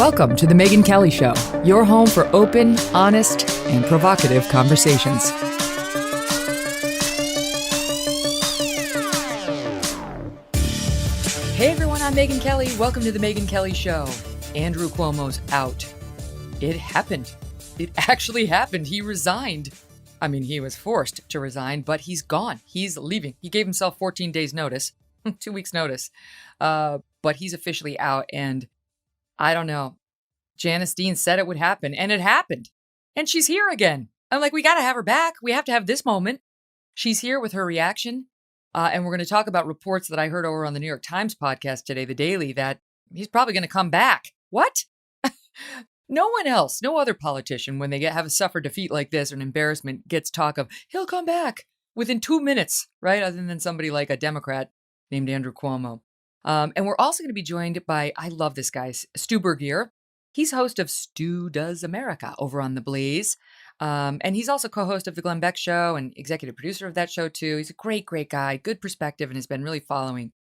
Welcome to The Megyn Kelly Show, your home for open, honest, and provocative conversations. Hey everyone, I'm Megyn Kelly. Welcome to The Megyn Kelly Show. Andrew Cuomo's out. It happened. It actually happened. He resigned. I mean, he was forced to resign, but he's gone. He's leaving. He gave himself 14 days notice, 2 weeks notice, but he's officially out. And I don't know. Janice Dean said it would happen, and it happened. And she's here again. I'm like, we got to have her back. We have to have this moment. She's here with her reaction. And we're going to talk about reports that I heard over on the New York Times podcast today, The Daily, that he's probably going to come back. What? No one else, no other politician, when they have a suffer defeat like this or an embarrassment, gets talk of, he'll come back within 2 minutes, right? Other than somebody like a Democrat named Andrew Cuomo. And we're also going to be joined by, I love this guy, Stu Burguiere. He's host of Stu Does America over on The Blaze. And he's also co-host of The Glenn Beck Show and executive producer of that show, too. He's a great, great guy, good perspective, and has been really following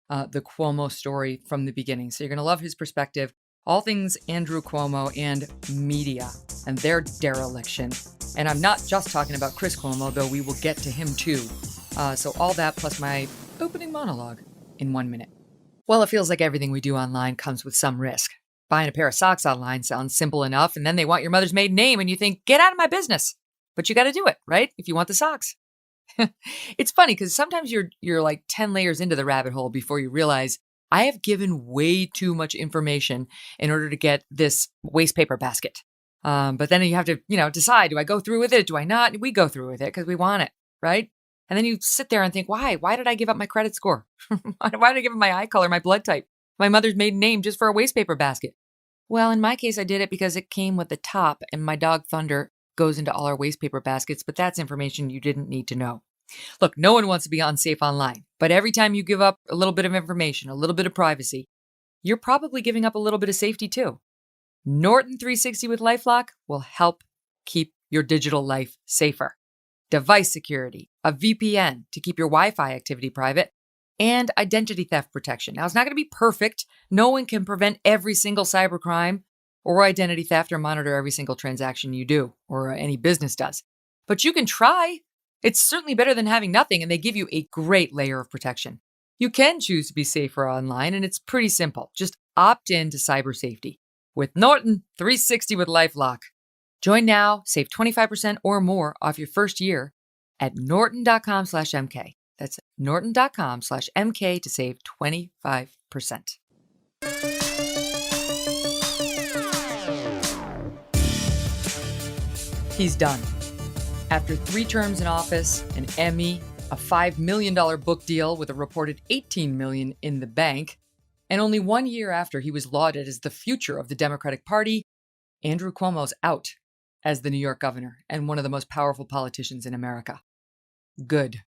the Cuomo story from the beginning. So you're going to love his perspective. All things Andrew Cuomo and media and their dereliction. And I'm not just talking about Chris Cuomo, though we will get to him, too. So all that plus my opening monologue in 1 minute. Well, it feels like everything we do online comes with some risk. Buying a pair of socks online sounds simple enough, and then they want your mother's maiden name, and you think, get out of my business. But you got to do it, right? If you want the socks. It's funny because sometimes you're like 10 layers into the rabbit hole before you realize I have given way too much information in order to get this waste paper basket. But then you have to, decide, do I go through with it? Do I not? We go through with it because we want it, right? And then you sit there and think, why? Why did I give up my credit score? Why did I give up my eye color, my blood type, my mother's maiden name just for a waste paper basket? Well, in my case, I did it because it came with the top, and my dog Thunder goes into all our waste paper baskets, but that's information you didn't need to know. Look, no one wants to be unsafe online, but every time you give up a little bit of information, a little bit of privacy, you're probably giving up a little bit of safety too. Norton 360 with LifeLock will help keep your digital life safer. Device security, a VPN to keep your Wi-Fi activity private, and identity theft protection. Now, it's not going to be perfect. No one can prevent every single cybercrime or identity theft or monitor every single transaction you do or any business does. But you can try. It's certainly better than having nothing, and they give you a great layer of protection. You can choose to be safer online, and it's pretty simple. Just opt in to cyber safety with Norton 360 with LifeLock. Join now, save 25% or more off your first year at norton.com/MK. That's norton.com/MK to save 25%. He's done. After 3 terms in office, an Emmy, a $5 million book deal with a reported $18 million in the bank, and only 1 year after he was lauded as the future of the Democratic Party, Andrew Cuomo's out as the New York governor and one of the most powerful politicians in America. Good.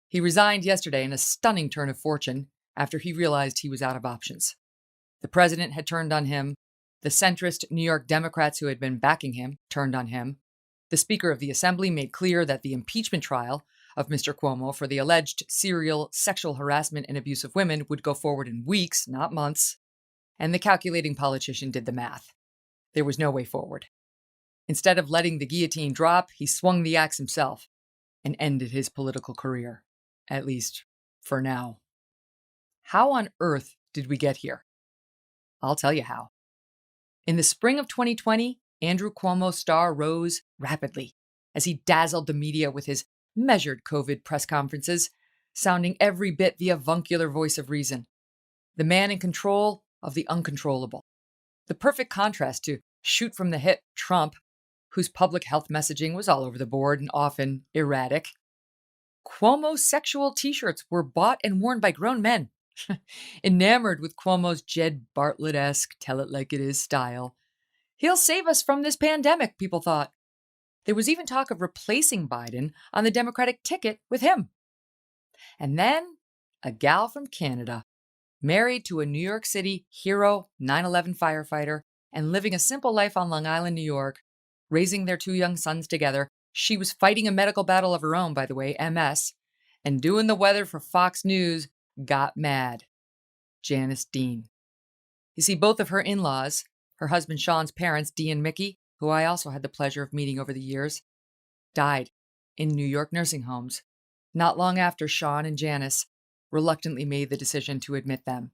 He resigned yesterday in a stunning turn of fortune after he realized he was out of options. The president had turned on him. The centrist New York Democrats who had been backing him turned on him. The Speaker of the Assembly made clear that the impeachment trial of Mr. Cuomo for the alleged serial sexual harassment and abuse of women would go forward in weeks, not months. And the calculating politician did the math. There was no way forward. Instead of letting the guillotine drop, he swung the axe himself and ended his political career, at least for now. How on earth did we get here? I'll tell you how. In the spring of 2020, Andrew Cuomo's star rose rapidly as he dazzled the media with his measured COVID press conferences, sounding every bit the avuncular voice of reason. The man in control of the uncontrollable. The perfect contrast to shoot from the hip Trump, whose public health messaging was all over the board and often erratic. Cuomo's sexual t-shirts were bought and worn by grown men, enamored with Cuomo's Jed Bartlett-esque tell-it-like-it-is style. He'll save us from this pandemic, people thought. There was even talk of replacing Biden on the Democratic ticket with him. And then a gal from Canada, married to a New York City hero 9/11 firefighter and living a simple life on Long Island, New York, raising their 2 young sons together. She was fighting a medical battle of her own, by the way, MS, and doing the weather for Fox News, got mad. Janice Dean. You see, both of her in-laws, Her husband Sean's parents, Dee and Mickey, who I also had the pleasure of meeting over the years, died in New York nursing homes, not long after Sean and Janice reluctantly made the decision to admit them.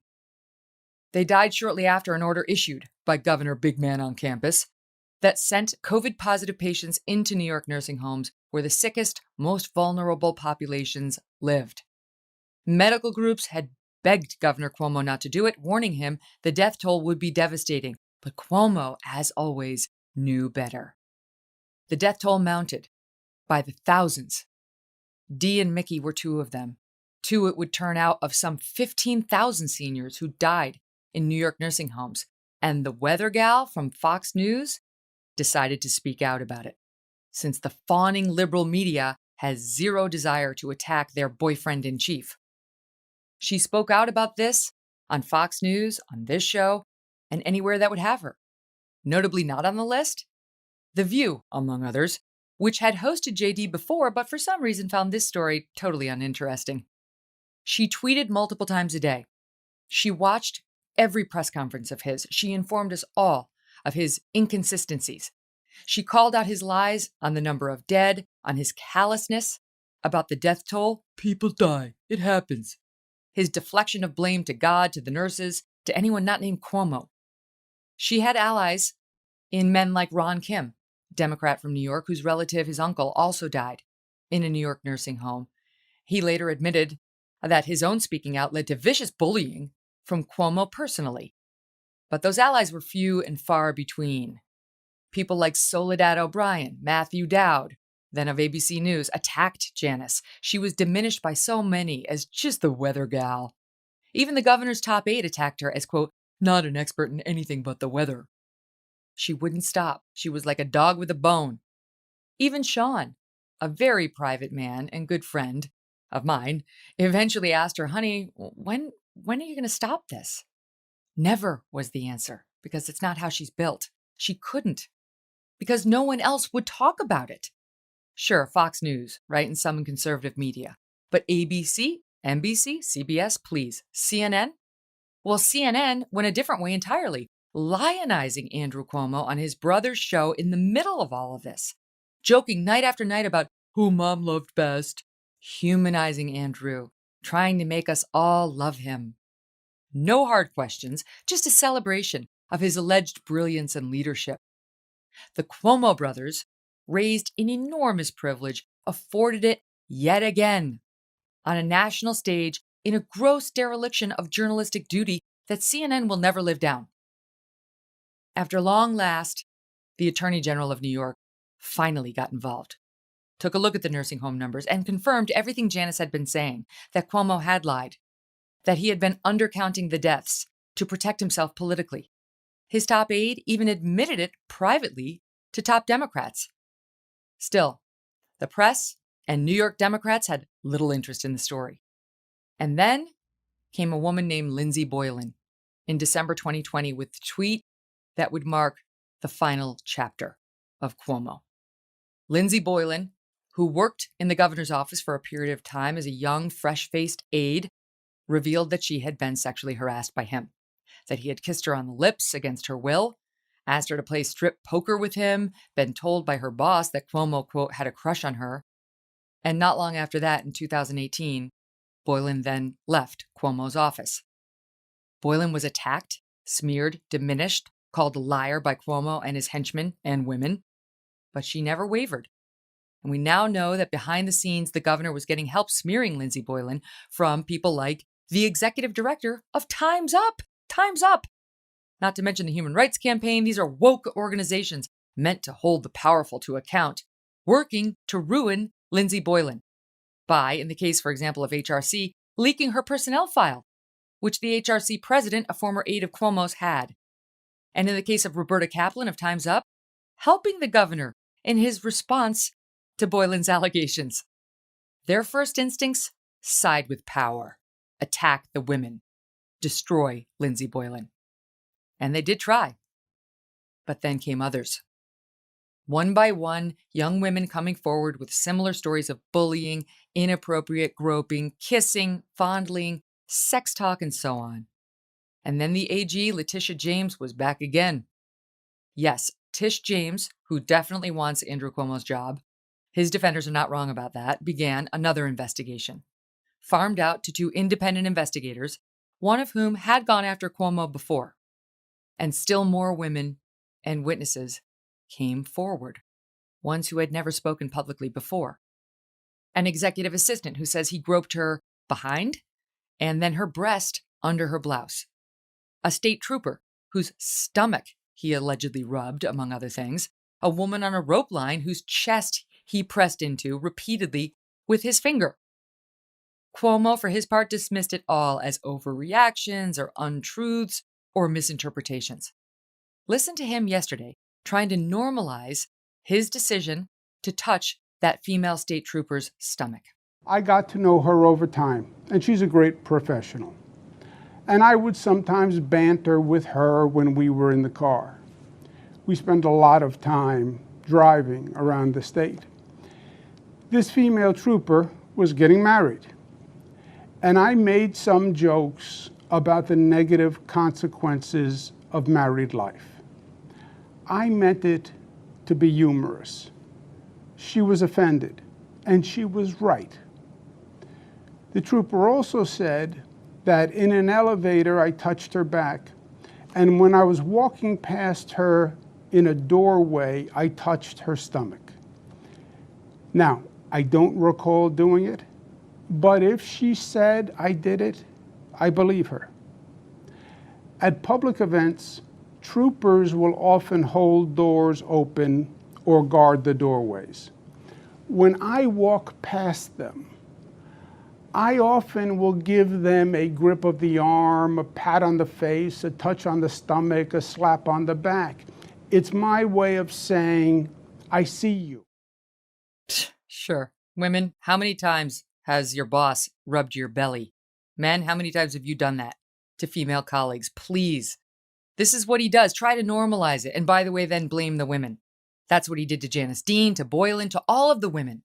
They died shortly after an order issued by Governor Big Man on campus that sent COVID-positive patients into New York nursing homes where the sickest, most vulnerable populations lived. Medical groups had begged Governor Cuomo not to do it, warning him the death toll would be devastating. But Cuomo, as always, knew better. The death toll mounted by the thousands. Dee and Mickey were two of them. Two, it would turn out, of some 15,000 seniors who died in New York nursing homes. And the weather gal from Fox News decided to speak out about it, since the fawning liberal media has zero desire to attack their boyfriend-in-chief. She spoke out about this on Fox News, on this show, and anywhere that would have her. Notably not on the list, The View, among others, which had hosted JD before, but for some reason found this story totally uninteresting. She tweeted multiple times a day. She watched every press conference of his. She informed us all of his inconsistencies. She called out his lies on the number of dead, on his callousness about the death toll. People die. It happens. His deflection of blame to God, to the nurses, to anyone not named Cuomo. She had allies in men like Ron Kim, Democrat from New York, whose relative, his uncle, also died in a New York nursing home. He later admitted that his own speaking out led to vicious bullying from Cuomo personally. But those allies were few and far between. People like Soledad O'Brien, Matthew Dowd, then of ABC News, attacked Janice. She was diminished by so many as just the weather gal. Even the governor's top aide attacked her as, quote, not an expert in anything but the weather. She wouldn't stop. She was like a dog with a bone. Even Sean, a very private man and good friend of mine, eventually asked her, honey, when are you going to stop this? Never was the answer, because it's not how she's built. She couldn't, because no one else would talk about it. Sure, Fox News, right, and some conservative media. But ABC, NBC, CBS, please. CNN? Well, CNN went a different way entirely, lionizing Andrew Cuomo on his brother's show in the middle of all of this, joking night after night about who mom loved best, humanizing Andrew, trying to make us all love him. No hard questions, just a celebration of his alleged brilliance and leadership. The Cuomo brothers, raised in enormous privilege, afforded it yet again on a national stage in a gross dereliction of journalistic duty that CNN will never live down. After long last, the Attorney General of New York finally got involved, took a look at the nursing home numbers, and confirmed everything Janice had been saying, that Cuomo had lied, that he had been undercounting the deaths to protect himself politically. His top aide even admitted it privately to top Democrats. Still, the press and New York Democrats had little interest in the story. And then came a woman named Lindsay Boylan in December 2020 with the tweet that would mark the final chapter of Cuomo. Lindsay Boylan, who worked in the governor's office for a period of time as a young, fresh-faced aide, revealed that she had been sexually harassed by him, that he had kissed her on the lips against her will, asked her to play strip poker with him, been told by her boss that Cuomo, quote, had a crush on her. And not long after that, in 2018, Boylan then left Cuomo's office. Boylan was attacked, smeared, diminished, called a liar by Cuomo and his henchmen and women, but she never wavered. And we now know that behind the scenes, the governor was getting help smearing Lindsay Boylan from people like the executive director of Time's Up. Time's Up. Not to mention the Human Rights Campaign. These are woke organizations meant to hold the powerful to account, working to ruin Lindsay Boylan by, in the case, for example, of HRC, leaking her personnel file, which the HRC president, a former aide of Cuomo's, had. And in the case of Roberta Kaplan of Time's Up, helping the governor in his response to Boylan's allegations. Their first instincts: side with power, attack the women, destroy Lindsay Boylan. And they did try. But then came others. One by one, young women coming forward with similar stories of bullying, inappropriate groping, kissing, fondling, sex talk, and so on. And then the AG, Letitia James, was back again Yes, Tish James, who definitely wants Andrew Cuomo's job, his defenders are not wrong about that, began another investigation, farmed out to two independent investigators, one of whom had gone after Cuomo before. And still more women and witnesses came forward, ones who had never spoken publicly before. An executive assistant who says he groped her behind and then her breast under her blouse. A state trooper whose stomach he allegedly rubbed, among other things. A woman on a rope line whose chest he pressed into repeatedly with his finger. Cuomo, for his part, dismissed it all as overreactions or untruths or misinterpretations. Listen to him yesterday, trying to normalize his decision to touch that female state trooper's stomach. I got to know her over time, and she's a great professional. And I would sometimes banter with her when we were in the car. We spent a lot of time driving around the state. This female trooper was getting married, and I made some jokes about the negative consequences of married life. I meant it to be humorous. She was offended, and she was right. The trooper also said that in an elevator I touched her back, and when I was walking past her in a doorway, I touched her stomach. Now, I don't recall doing it, but if she said I did it, I believe her. At public events, troopers will often hold doors open or guard the doorways. When I walk past them, I often will give them a grip of the arm, a pat on the face, a touch on the stomach, a slap on the back. It's my way of saying, I see you. Sure. Women, how many times has your boss rubbed your belly? Men, how many times have you done that to female colleagues? Please. This is what he does. Try to normalize it. And by the way, then blame the women. That's what he did to Janice Dean, to Boylan, to all of the women.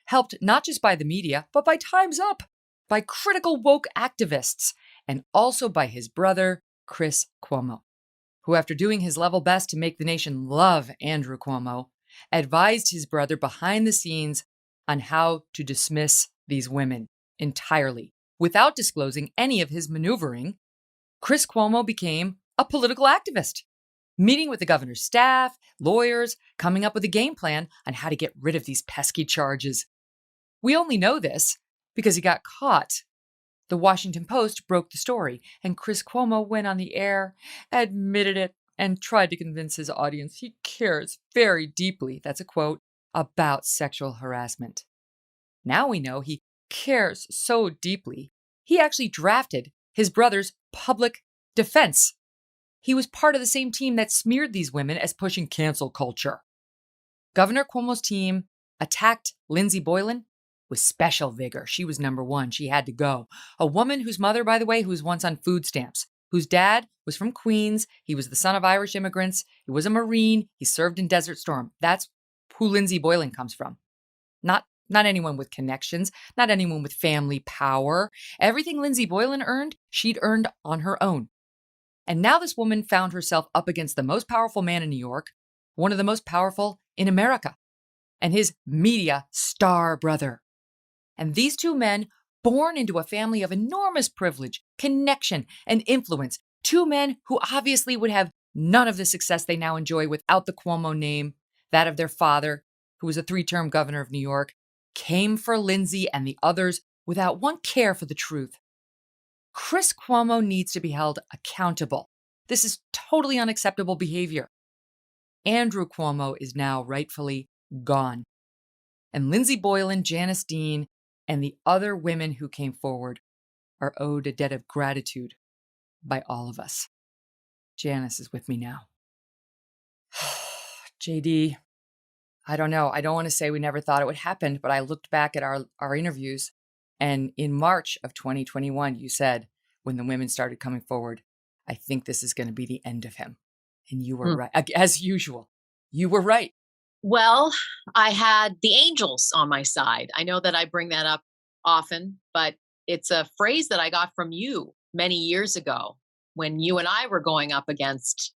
Helped not just by the media, but by Time's Up, by critical woke activists, and also by his brother, Chris Cuomo, who, after doing his level best to make the nation love Andrew Cuomo, advised his brother behind the scenes on how to dismiss these women entirely. Without disclosing any of his maneuvering, Chris Cuomo became a political activist, meeting with the governor's staff, lawyers, coming up with a game plan on how to get rid of these pesky charges. We only know this because he got caught. The Washington Post broke the story, and Chris Cuomo went on the air, admitted it, and tried to convince his audience he cares very deeply, that's a quote, about sexual harassment. Now we know he cares so deeply, he actually drafted his brother's public defense. He was part of the same team that smeared these women as pushing cancel culture. Governor Cuomo's team attacked Lindsey Boylan with special vigor. She was number one. She had to go. A woman whose mother, by the way, who was once on food stamps, whose dad was from Queens. He was the son of Irish immigrants. He was a Marine. He served in Desert Storm. That's who Lindsey Boylan comes from. Not anyone with connections, not anyone with family power. Everything Lindsey Boylan earned, she'd earned on her own. And now this woman found herself up against the most powerful man in New York, one of the most powerful in America, and his media star brother. And these two men, born into a family of enormous privilege, connection, and influence, two men who obviously would have none of the success they now enjoy without the Cuomo name, that of their father, who was a 3-term governor of New York, came for Lindsey and the others without one care for the truth. Chris Cuomo needs to be held accountable. This is totally unacceptable behavior. Andrew Cuomo is now rightfully gone. And Lindsey Boylan, Janice Dean, and the other women who came forward are owed a debt of gratitude by all of us. Janice is with me now. JD, I don't know. I don't want to say we never thought it would happen, but I looked back at our interviews, and in March of 2021, you said, when the women started coming forward, I think this is going to be the end of him. And you were right. As usual, you were right. Well, I had the angels on my side. I know that I bring that up often, but it's a phrase that I got from you many years ago when you and I were going up against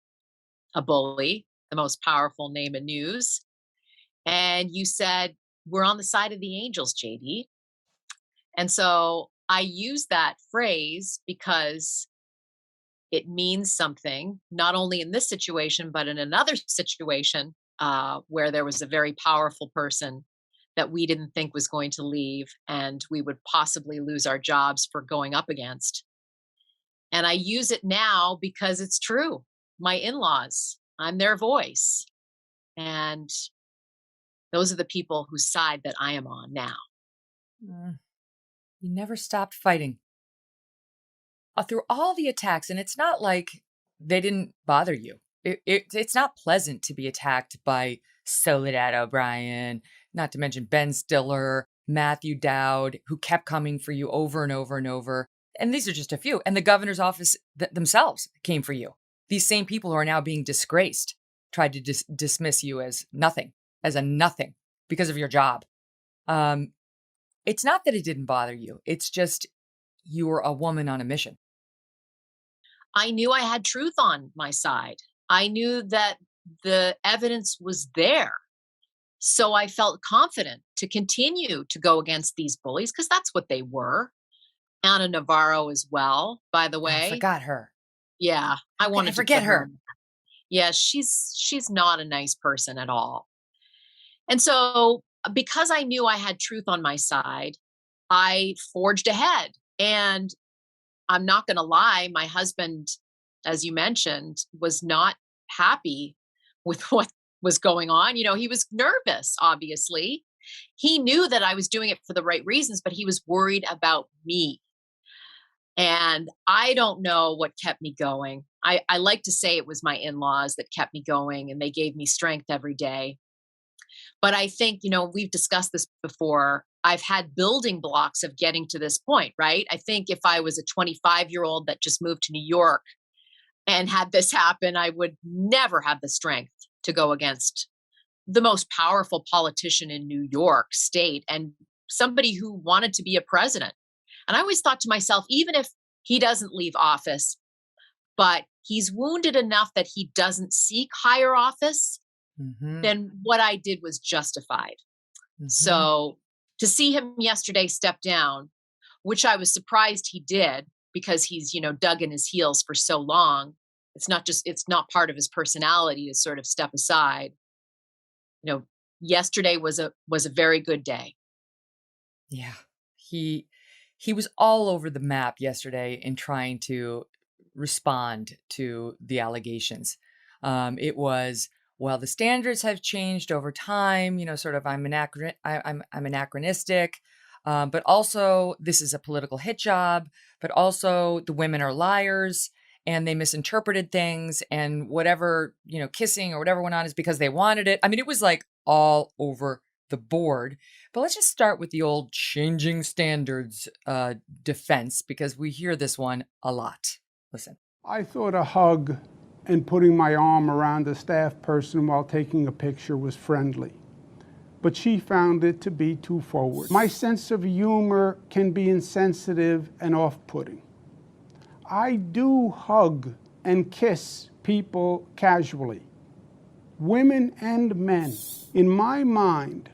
a bully, the most powerful name in news. And you said, we're on the side of the angels, JD. And so I use that phrase because it means something, not only in this situation, but in another situation where there was a very powerful person that we didn't think was going to leave and we would possibly lose our jobs for going up against. And I use it now because it's true. My in laws, I'm their voice. And those are the people whose side that I am on now. Mm, you never stopped fighting. Through all the attacks, and it's not like they didn't bother you. It's not pleasant to be attacked by Soledad O'Brien, not to mention Ben Stiller, Matthew Dowd, who kept coming for you over and over and over. And these are just a few. And the governor's office themselves came for you. These same people who are now being disgraced tried to dismiss you as a nothing because of your job. It's not that it didn't bother you. It's just you were a woman on a mission. I knew I had truth on my side. I knew that the evidence was there. So I felt confident to continue to go against these bullies because that's what they were. Anna Navarro as well, by the Oh, I way. forgot her. Yeah, I wanted to forget put her. Yeah, she's not a nice person at all. And so because I knew I had truth on my side, I forged ahead. And I'm not going to lie, my husband, as you mentioned, was not happy with what was going on. You know, he was nervous, obviously. He knew that I was doing it for the right reasons, but he was worried about me. And I don't know what kept me going. I like to say it was my in laws that kept me going and they gave me strength every day. But I think, you know, we've discussed this before. I've had building blocks of getting to this point, right? I think if I was a 25-year-old that just moved to New York and had this happen, I would never have the strength to go against the most powerful politician in New York State and somebody who wanted to be a president. And I always thought to myself, even if he doesn't leave office, but he's wounded enough that he doesn't seek higher office, then what I did was justified. So to see him yesterday step down, which I was surprised he did because he's, you know, dug in his heels for so long. It's not part of his personality to sort of step aside. You know, yesterday was a very good day. Yeah. He was all over the map yesterday in trying to respond to the allegations. It was, well, the standards have changed over time, you know, sort of I'm anachronistic, but also this is a political hit job, but also the women are liars and they misinterpreted things and whatever, you know, kissing or whatever went on is because they wanted it. I mean, it was like all over the board. But let's just start with the old changing standards defense because we hear this one a lot. Listen. I thought a hug and putting my arm around a staff person while taking a picture was friendly, but she found it to be too forward. My sense of humor can be insensitive and off-putting. I do hug and kiss people casually, women and men. In my mind,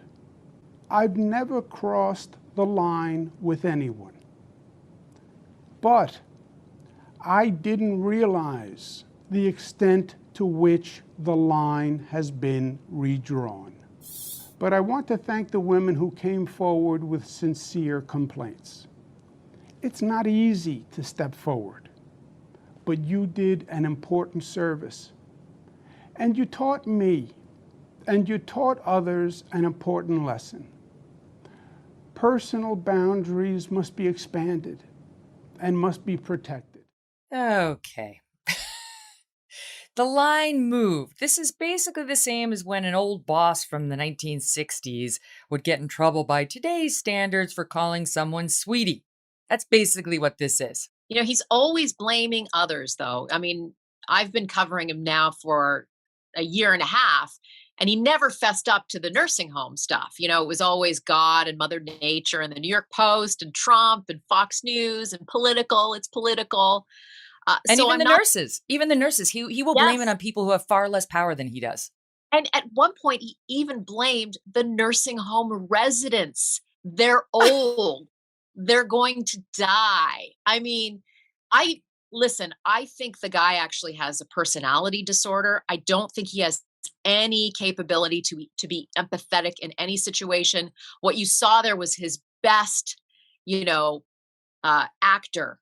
I've never crossed the line with anyone. But I didn't realize the extent to which the line has been redrawn. But I want to thank the women who came forward with sincere complaints. It's not easy to step forward, but you did an important service. And you taught me, and you taught others an important lesson. Personal boundaries must be expanded and must be protected. Okay. The line moved. This is basically the same as when an old boss from the 1960s would get in trouble by today's standards for calling someone sweetie. That's basically what this is. You know, he's always blaming others, though. I mean, I've been covering him now for a year and a half, and he never fessed up to the nursing home stuff. You know, it was always God and Mother Nature and the New York Post and Trump and Fox News and political. It's political. And So I'm not. even the nurses, he will blame it Yes. on people who have far less power than he does. And at one point, he even blamed the nursing home residents. They're old. They're going to die. I mean, I listen, I think the guy actually has a personality disorder. I don't think he has any capability to be empathetic in any situation. What you saw there was his best, you know, actor.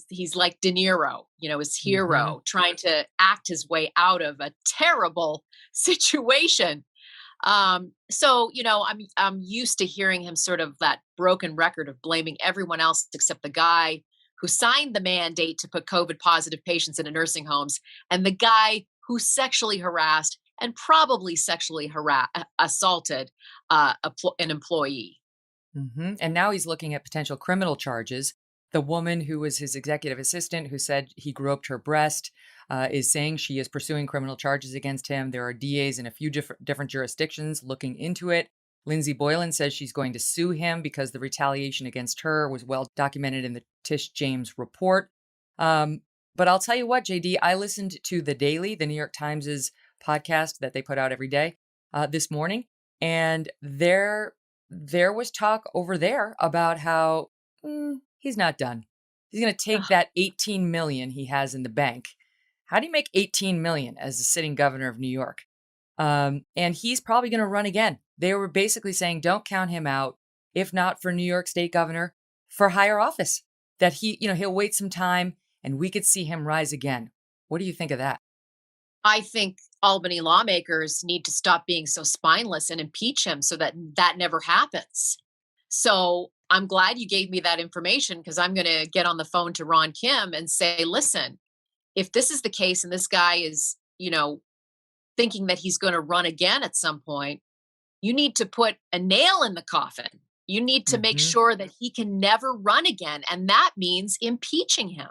He's like De Niro, his Hmm. hero trying to act his way out of a terrible situation. So I'm used to hearing him sort of that broken record of blaming everyone else except the guy who signed the mandate to put COVID positive patients into nursing homes, and the guy who sexually harassed and probably sexually assaulted an employee. And now he's looking at potential criminal charges. The woman who was his executive assistant, who said he groped her breast, is saying she is pursuing criminal charges against him. There are DAs in a few different jurisdictions looking into it. Lindsay Boylan says she's going to sue him because the retaliation against her was well documented in the Tish James report. But I'll tell you what, JD, I listened to The Daily, the New York Times's podcast that they put out every day this morning, and there was talk over there about how he's not done. He's going to take Ugh. that 18 million he has in the bank. How do you make 18 million as the sitting governor of New York? And he's probably going to run again. They were basically saying, don't count him out. If not for New York State governor, for higher office, that he'll wait some time and we could see him rise again. What do you think of that? I think Albany lawmakers need to stop being so spineless and impeach him so that that never happens. So I'm glad you gave me that information, because I'm going to get on the phone to Ron Kim and say, listen, if this is the case and this guy is, thinking that he's going to run again at some point, you need to put a nail in the coffin. You need to make Hmm. sure that he can never run again. And that means impeaching him.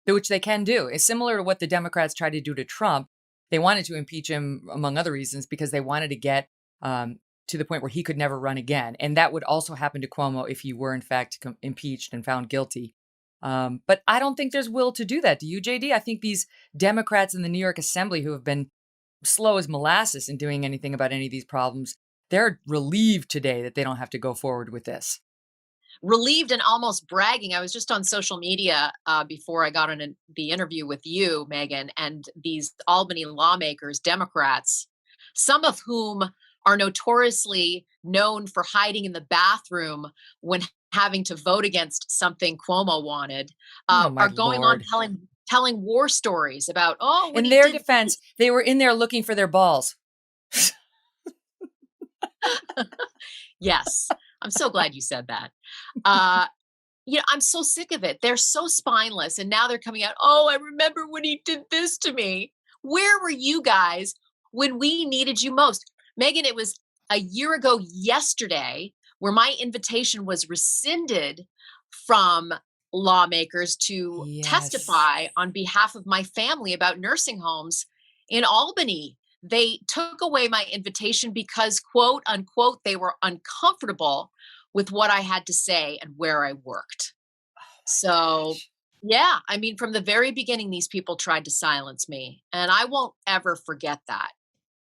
Which they can do. It's similar to what the Democrats tried to do to Trump. They wanted to impeach him, among other reasons, because they wanted to get to the point where he could never run again. And that would also happen to Cuomo if he were, in fact, impeached and found guilty. But I don't think there's will to do that. Do you, JD? I think these Democrats in the New York Assembly who have been slow as molasses in doing anything about any of these problems, they're relieved today that they don't have to go forward with this. Relieved and almost bragging. I was just on social media before I got on the interview with you, Megan, and these Albany lawmakers, Democrats, some of whom are notoriously known for hiding in the bathroom when having to vote against something Cuomo wanted, Oh, my are going on Lord. telling war stories about, oh, when In he their did. defense, they were in there looking for their balls. Yes, I'm so glad you said that. Uh, I'm so sick of it. They're so spineless. And now they're coming out, oh, I remember when he did this to me. Where were you guys when we needed you most? Megan, it was a year ago yesterday where my invitation was rescinded from lawmakers to Yes. testify on behalf of my family about nursing homes in Albany. They took away my invitation because, quote unquote, they were uncomfortable with what I had to say and where I worked. Oh my So, gosh. yeah, I mean, from the very beginning, these people tried to silence me, and I won't ever forget that.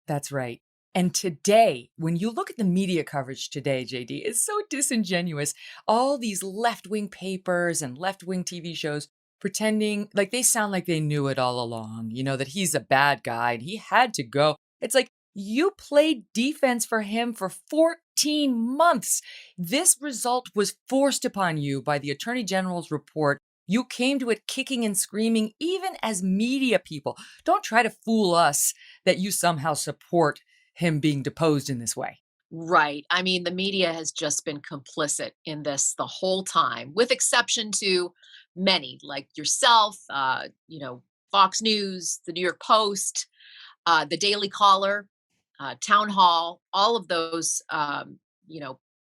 That's right. And today, when you look at the media coverage today, JD, it's so disingenuous. All these left wing papers and left wing TV shows pretending like they sound like they knew it all along, that he's a bad guy and he had to go. It's like you played defense for him for 14 months. This result was forced upon you by the Attorney General's report. You came to it kicking and screaming, even as media people. Don't try to fool us that you somehow support him being deposed in this way. Right. I mean, the media has just been complicit in this the whole time, with exception to many like yourself, Fox News, the New York Post, the Daily Caller, Town Hall, all of those,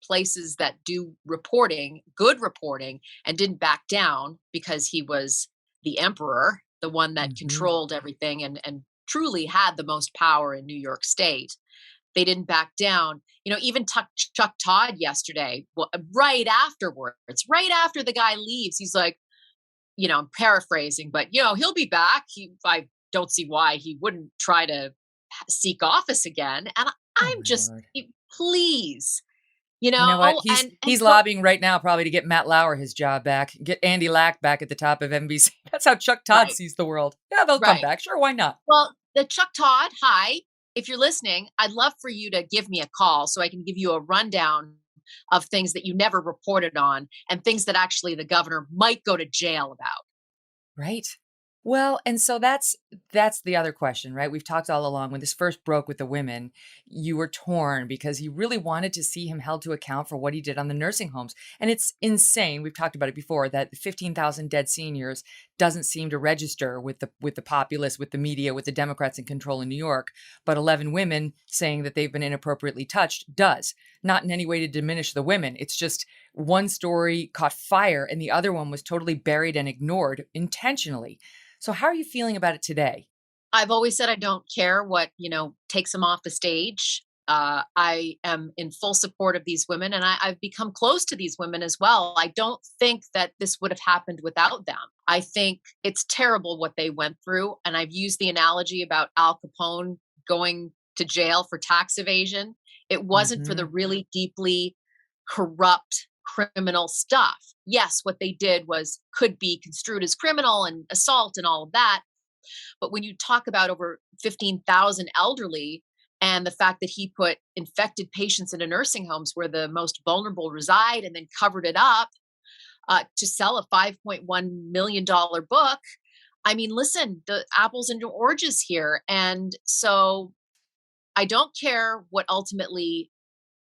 places that do reporting, good reporting, and didn't back down because he was the emperor, the one that Hmm. controlled everything and truly had the most power in New York State. They didn't back down. Even Chuck Todd yesterday, right afterwards, right after the guy leaves, he's like, I'm paraphrasing, but he'll be back. I don't see why he wouldn't try to seek office again. And Oh I'm my just, Lord. please, You know what? He's and he's lobbying right now probably to get Matt Lauer his job back, get Andy Lack back at the top of NBC. That's how Chuck Todd right, sees the world. Yeah, they'll come right. back. Sure, why not? Well, the Chuck Todd, hi. If you're listening, I'd love for you to give me a call so I can give you a rundown of things that you never reported on and things that actually the governor might go to jail about. Right. Well, and so that's the other question, right? We've talked all along when this first broke with the women, you were torn because you really wanted to see him held to account for what he did on the nursing homes. And it's insane. We've talked about it before that 15,000 dead seniors doesn't seem to register with the populace, with the media, with the Democrats in control in New York, but 11 women saying that they've been inappropriately touched does. Not in any way to diminish the women. It's just one story caught fire and the other one was totally buried and ignored intentionally. So how are you feeling about it today? I've always said I don't care what, takes him off the stage. I am in full support of these women, and I've become close to these women as well. I don't think that this would have happened without them. I think it's terrible what they went through. And I've used the analogy about Al Capone going to jail for tax evasion. It wasn't for the Mhm. really deeply corrupt criminal stuff. Yes, what they did could be construed as criminal and assault and all of that. But when you talk about over 15,000 elderly and the fact that he put infected patients into nursing homes where the most vulnerable reside and then covered it up to sell a $5.1 million book. I mean, listen, the apples and oranges here. And so I don't care what ultimately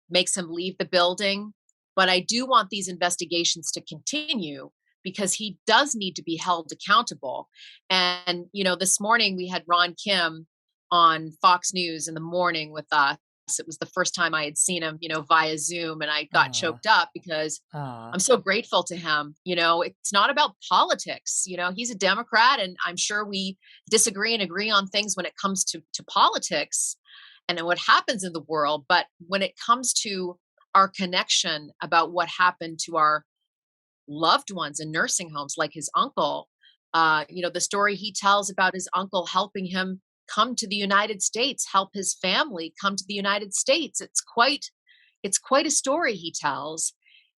makes him leave the building. But I do want these investigations to continue because he does need to be held accountable. And, this morning we had Ron Kim on Fox News in the morning with us. It was the first time I had seen him, via Zoom, and I got Aw, choked up because aw. I'm so grateful to him. It's not about politics. He's a Democrat, and I'm sure we disagree and agree on things when it comes to politics and what happens in the world. But when it comes to our connection about what happened to our loved ones in nursing homes, like his uncle, the story he tells about his uncle helping him come to the United States, help his family come to the United States. It's quite a story he tells.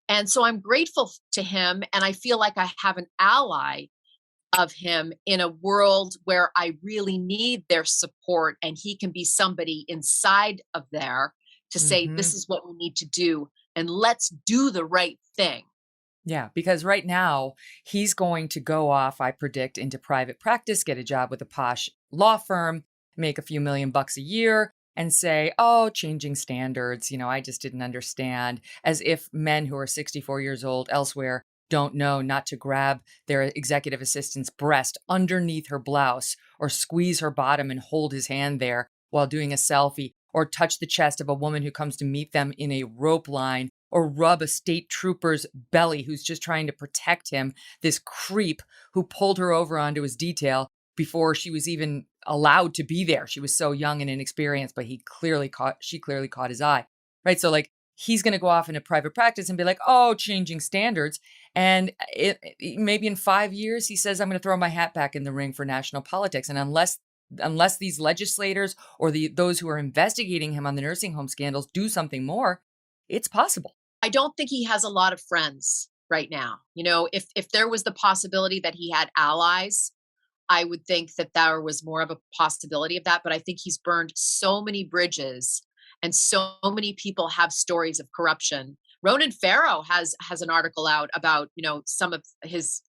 And so I'm grateful to him. And I feel like I have an ally of him in a world where I really need their support, and he can be somebody inside of there to say, this Mhm. is what we need to do, and let's do the right thing. Yeah, because right now he's going to go off, I predict, into private practice, get a job with a posh law firm, make a few million bucks a year, and say, oh, changing standards. I just didn't understand. As if men who are 64 years old elsewhere don't know not to grab their executive assistant's breast underneath her blouse or squeeze her bottom and hold his hand there while doing a selfie or touch the chest of a woman who comes to meet them in a rope line or rub a state trooper's belly who's just trying to protect him, this creep who pulled her over onto his detail before she was even allowed to be there. She was so young and inexperienced, but she clearly caught his eye. Right. So like he's going to go off into private practice and be like, oh, changing standards. And maybe in 5 years, he says, I'm going to throw my hat back in the ring for national politics. And unless these legislators or those who are investigating him on the nursing home scandals do something more, it's possible. I don't think he has a lot of friends right now. If there was the possibility that he had allies, I would think that there was more of a possibility of that. But I think he's burned so many bridges, and so many people have stories of corruption. Ronan Farrow has an article out about some of his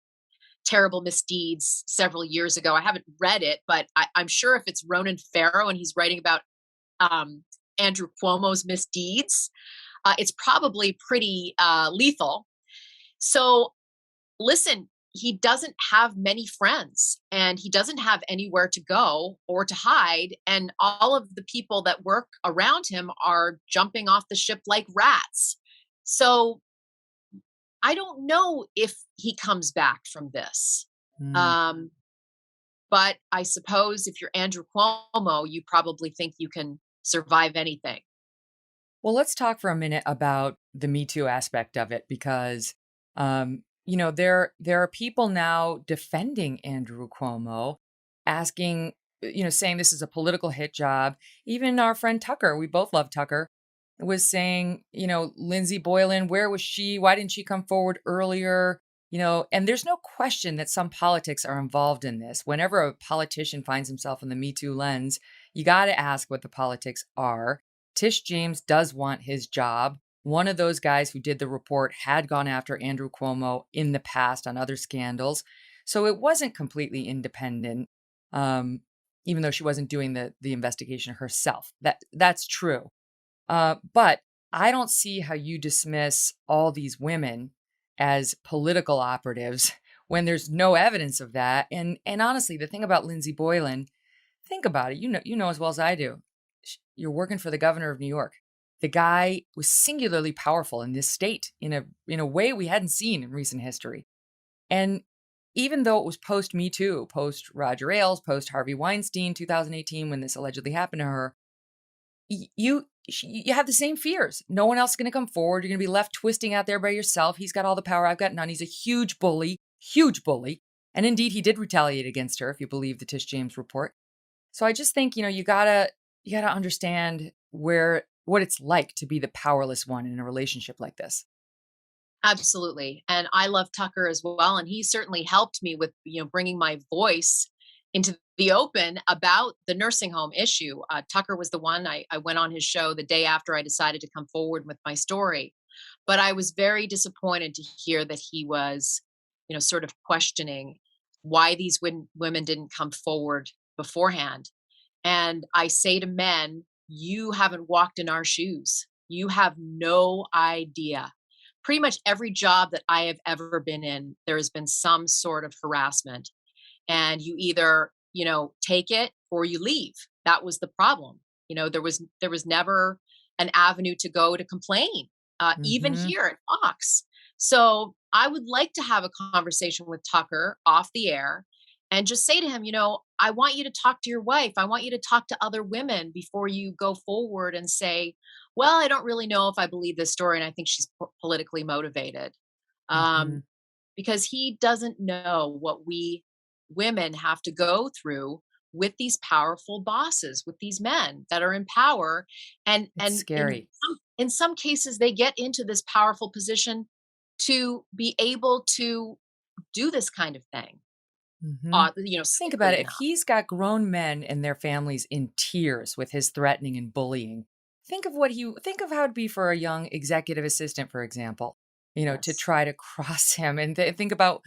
terrible misdeeds several years ago. I haven't read it, but I'm sure if it's Ronan Farrow and he's writing about um, Andrew Cuomo's misdeeds, it's probably pretty lethal. So listen, he doesn't have many friends, and he doesn't have anywhere to go or to hide. And all of the people that work around him are jumping off the ship like rats. So I don't know if he comes back from this. Mm. Um, but I suppose if you're Andrew Cuomo, you probably think you can survive anything. Well, let's talk for a minute about the Me Too aspect of it because there are people now defending Andrew Cuomo, asking, saying this is a political hit job. Even our friend Tucker, we both love Tucker, was saying, Lindsey Boylan, where was she? Why didn't she come forward earlier? And there's no question that some politics are involved in this. Whenever a politician finds himself in the Me Too lens, you got to ask what the politics are. Tish James does want his job. One of those guys who did the report had gone after Andrew Cuomo in the past on other scandals. So it wasn't completely independent, even though she wasn't doing the investigation herself. That's true. But I don't see how you dismiss all these women as political operatives when there's no evidence of that. And honestly, the thing about Lindsey Boylan, think about it. You know as well as I do. You're working for the governor of New York. The guy was singularly powerful in this state in a way we hadn't seen in recent history. And even though it was post Me Too, post Roger Ailes, post Harvey Weinstein, 2018, when this allegedly happened to her, you have the same fears. No one else is going to come forward. You're going to be left twisting out there by yourself. He's got all the power. I've got none. He's a huge bully, huge bully. And indeed, he did retaliate against her, if you believe the Tish James report. So I just think, you gotta understand what it's like to be the powerless one in a relationship like this. Absolutely. And I love Tucker as well. And he certainly helped me with, bringing my voice into the open about the nursing home issue. Tucker was the one I went on his show the day after I decided to come forward with my story. But I was very disappointed to hear that he was, sort of questioning why these women didn't come forward beforehand. And I say to men, you haven't walked in our shoes. You have no idea. Pretty much every job that I have ever been in, there has been some sort of harassment. And you either, take it or you leave. That was the problem. There was never an avenue to go to complain, even Mm-hmm. here at Fox. So I would like to have a conversation with Tucker off the air and just say to him, I want you to talk to your wife. I want you to talk to other women before you go forward and say, well, I don't really know if I believe this story. And I think she's politically motivated. Mm-hmm. Um, because he doesn't know what we women have to go through with these powerful bosses, with these men that are in power. And It's scary. in some cases, they get into this powerful position to be able to do this kind of thing. Mm-hmm. Think about Safely it. If enough. he's got grown men and their families in tears with his threatening and bullying, think of how it'd be for a young executive assistant, for example, to Yes. try to cross him. And think about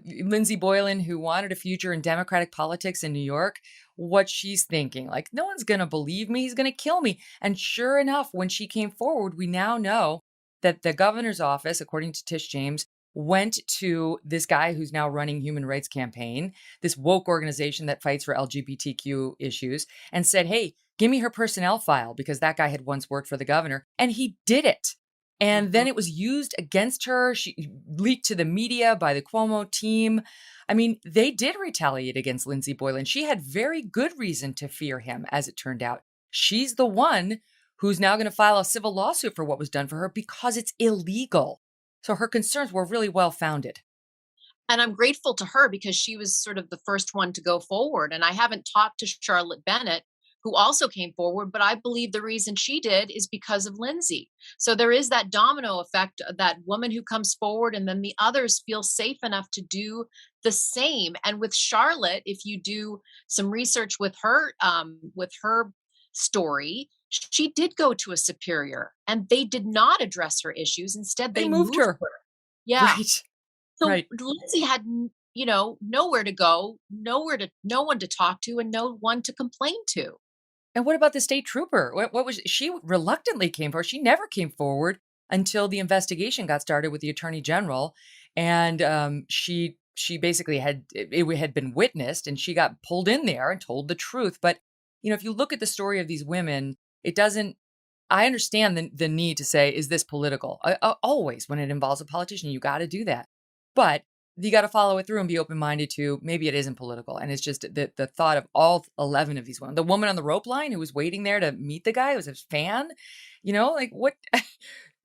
Lindsey Boylan, who wanted a future in Democratic politics in New York, what she's thinking. Like, no one's going to believe me. He's going to kill me. And sure enough, when she came forward, we now know that the governor's office, according to Tish James, went to this guy who's now running Human Rights Campaign, this woke organization that fights for LGBTQ issues, and said, hey, give me her personnel file because that guy had once worked for the governor. And he did it. And Mhm. then it was used against her. She leaked to the media by the Cuomo team. I mean, they did retaliate against Lindsey Boylan. She had very good reason to fear him, as it turned out. She's the one who's now going to file a civil lawsuit for what was done for her because it's illegal. So her concerns were really well founded. And I'm grateful to her because she was sort of the first one to go forward. And I haven't talked to Charlotte Bennett, who also came forward, but I believe the reason she did is because of Lindsay. So there is that domino effect, that woman who comes forward, and then the others feel safe enough to do the same. And with Charlotte, if you do some research with her story, she did go to a superior and they did not address her issues. Instead, They they moved moved her. her. Yeah. Right. So Right. Lindsay had, nowhere to go, no one to talk to, and no one to complain to. And what about the state trooper? What was she reluctantly came forward? She never came forward until the investigation got started with the attorney general, and she basically it had been witnessed, and she got pulled in there and told the truth. But if you look at the story of these women, it doesn't. I understand the need to say, is this political? Always, when it involves a politician, you got to do that. But you got to follow it through and be open-minded to maybe it isn't political. And it's just the thought of all 11 of these women. The woman on the rope line who was waiting there to meet the guy, was a fan, like what?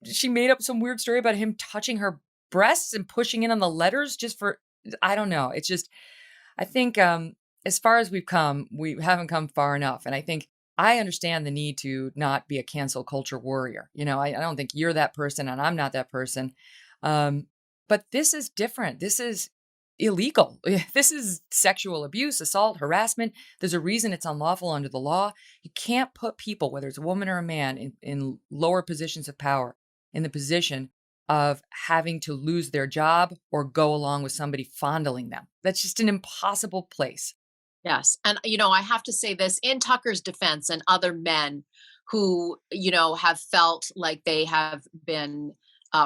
She made up some weird story about him touching her breasts and pushing in on the letters just for, I don't know. It's just, I think as far as we've come, we haven't come far enough. And I think I understand the need to not be a cancel culture warrior. I don't think you're that person and I'm not that person. Um, but this is different. This is illegal. This is sexual abuse, assault, harassment. There's a reason it's unlawful under the law. You can't put people, whether it's a woman or a man, in lower positions of power in the position of having to lose their job or go along with somebody fondling them. That's just an impossible place. Yes. And, I have to say this in Tucker's defense and other men who, have felt like they have been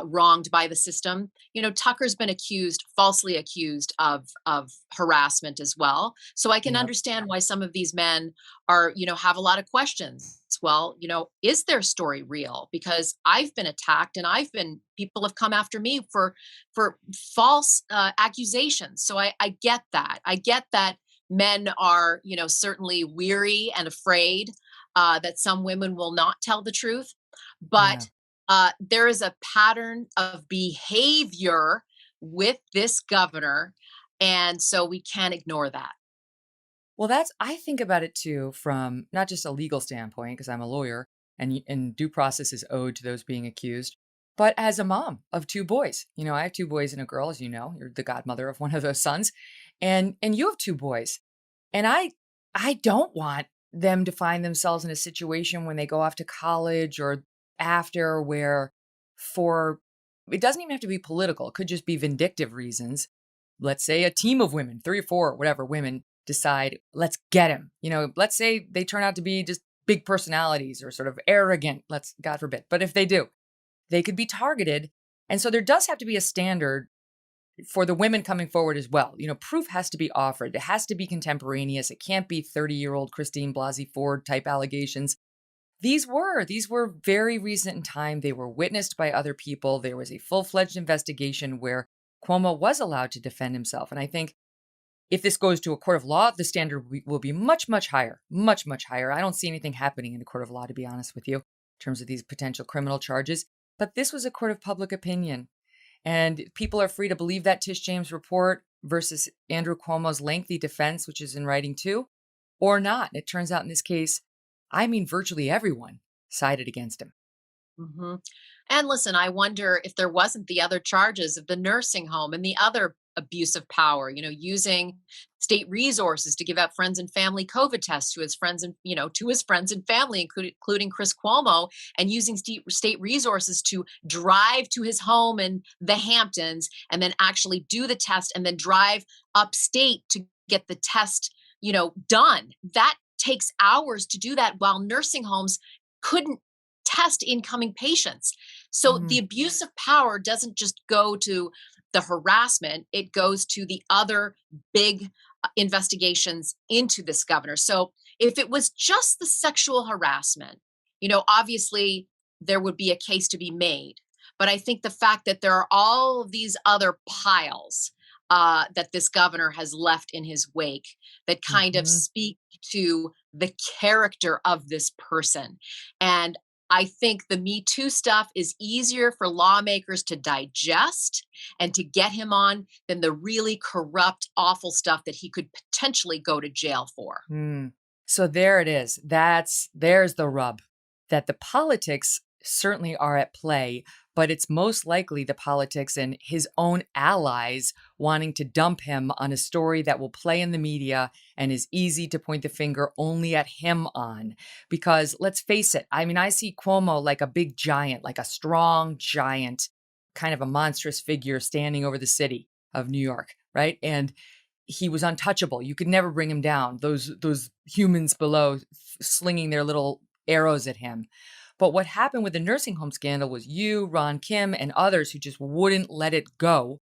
wronged by the system. Tucker's been falsely accused of harassment as well. So I can Yep. understand why some of these men have a lot of questions. Well, is their story real? Because I've been attacked and people have come after me for false accusations. So I get that. I get that men are, certainly weary and afraid that some women will not tell the truth. Yeah. But there is a pattern of behavior with this governor. And so we can't ignore that. Well, I think about it too from not just a legal standpoint, because I'm a lawyer and due process is owed to those being accused, but as a mom of two boys. I have two boys and a girl, as you know, you're the godmother of one of those sons, and you have two boys. And I don't want them to find themselves in a situation when they go off to college or after where for it doesn't even have to be political. It could just be vindictive reasons. Let's say a team of women, 3 or 4, whatever women decide, let's get him. Let's say they turn out to be just big personalities or sort of arrogant, God forbid. But if they do, they could be targeted. And so there does have to be a standard for the women coming forward as well. Proof has to be offered. It has to be contemporaneous. It can't be 30-year-old Christine Blasey Ford type allegations. These were very recent in time. They were witnessed by other people. There was a full-fledged investigation where Cuomo was allowed to defend himself. And I think if this goes to a court of law, the standard will be much, much higher, much, much higher. I don't see anything happening in a court of law, to be honest with you, in terms of these potential criminal charges. But this was a court of public opinion. And people are free to believe that Tish James report versus Andrew Cuomo's lengthy defense, which is in writing too, or not. And it turns out in this case, virtually everyone sided against him. Mm-hmm. And listen, I wonder if there wasn't the other charges of the nursing home and the other abuse of power, using state resources to give out friends and family COVID tests to his friends and, to his friends and family, including Chris Cuomo, and using state resources to drive to his home in the Hamptons and then actually do the test and then drive upstate to get the test, done. That takes hours to do that while nursing homes couldn't test incoming patients. So the abuse of power doesn't just go to the harassment, it goes to the other big investigations into this governor. So if it was just the sexual harassment, obviously there would be a case to be made. But I think the fact that there are all of these other piles that this governor has left in his wake that kind of speak to the character of this person. And I think the Me Too stuff is easier for lawmakers to digest and to get him on than the really corrupt, awful stuff that he could potentially go to jail for. So there it is. There's the rub, that the politics certainly are at play, but it's most likely the politics and his own allies wanting to dump him on a story that will play in the media and is easy to point the finger only at him on. Because let's face it, I see Cuomo like a big giant, like a strong giant, kind of a monstrous figure standing over the city of New York, right? And he was untouchable. You could never bring him down. Those humans below slinging their little arrows at him. But what happened with the nursing home scandal was you, Ron Kim, and others who just wouldn't let it go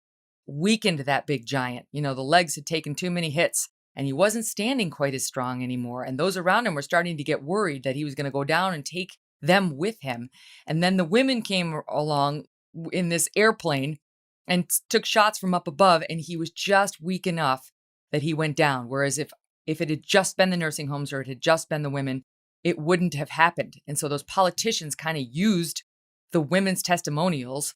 weakened that big giant. The legs had taken too many hits and he wasn't standing quite as strong anymore. And those around him were starting to get worried that he was going to go down and take them with him. And then the women came along in this airplane and took shots from up above, and he was just weak enough that he went down. Whereas if it had just been the nursing homes or it had just been the women, it wouldn't have happened. And so those politicians kind of used the women's testimonials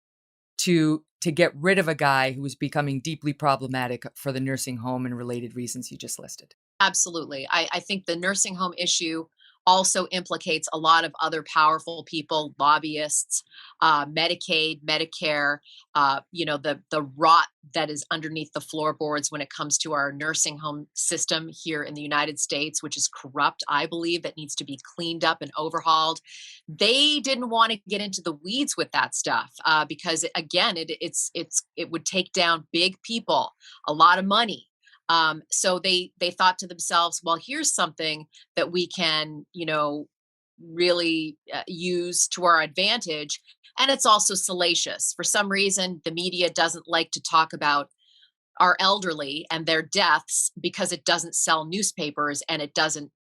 to to get rid of a guy who was becoming deeply problematic for the nursing home and related reasons you just listed. Absolutely. I think the nursing home issue also implicates a lot of other powerful people, lobbyists, Medicaid, Medicare, the rot that is underneath the floorboards when it comes to our nursing home system here in the United States, which is corrupt, I believe, that needs to be cleaned up and overhauled. They didn't want to get into the weeds with that stuff because, again, it would take down big people, a lot of money. So they thought to themselves, well, here's something that we can, really use to our advantage. And it's also salacious. For some reason, the media doesn't like to talk about our elderly and their deaths because it doesn't sell newspapers and it doesn't,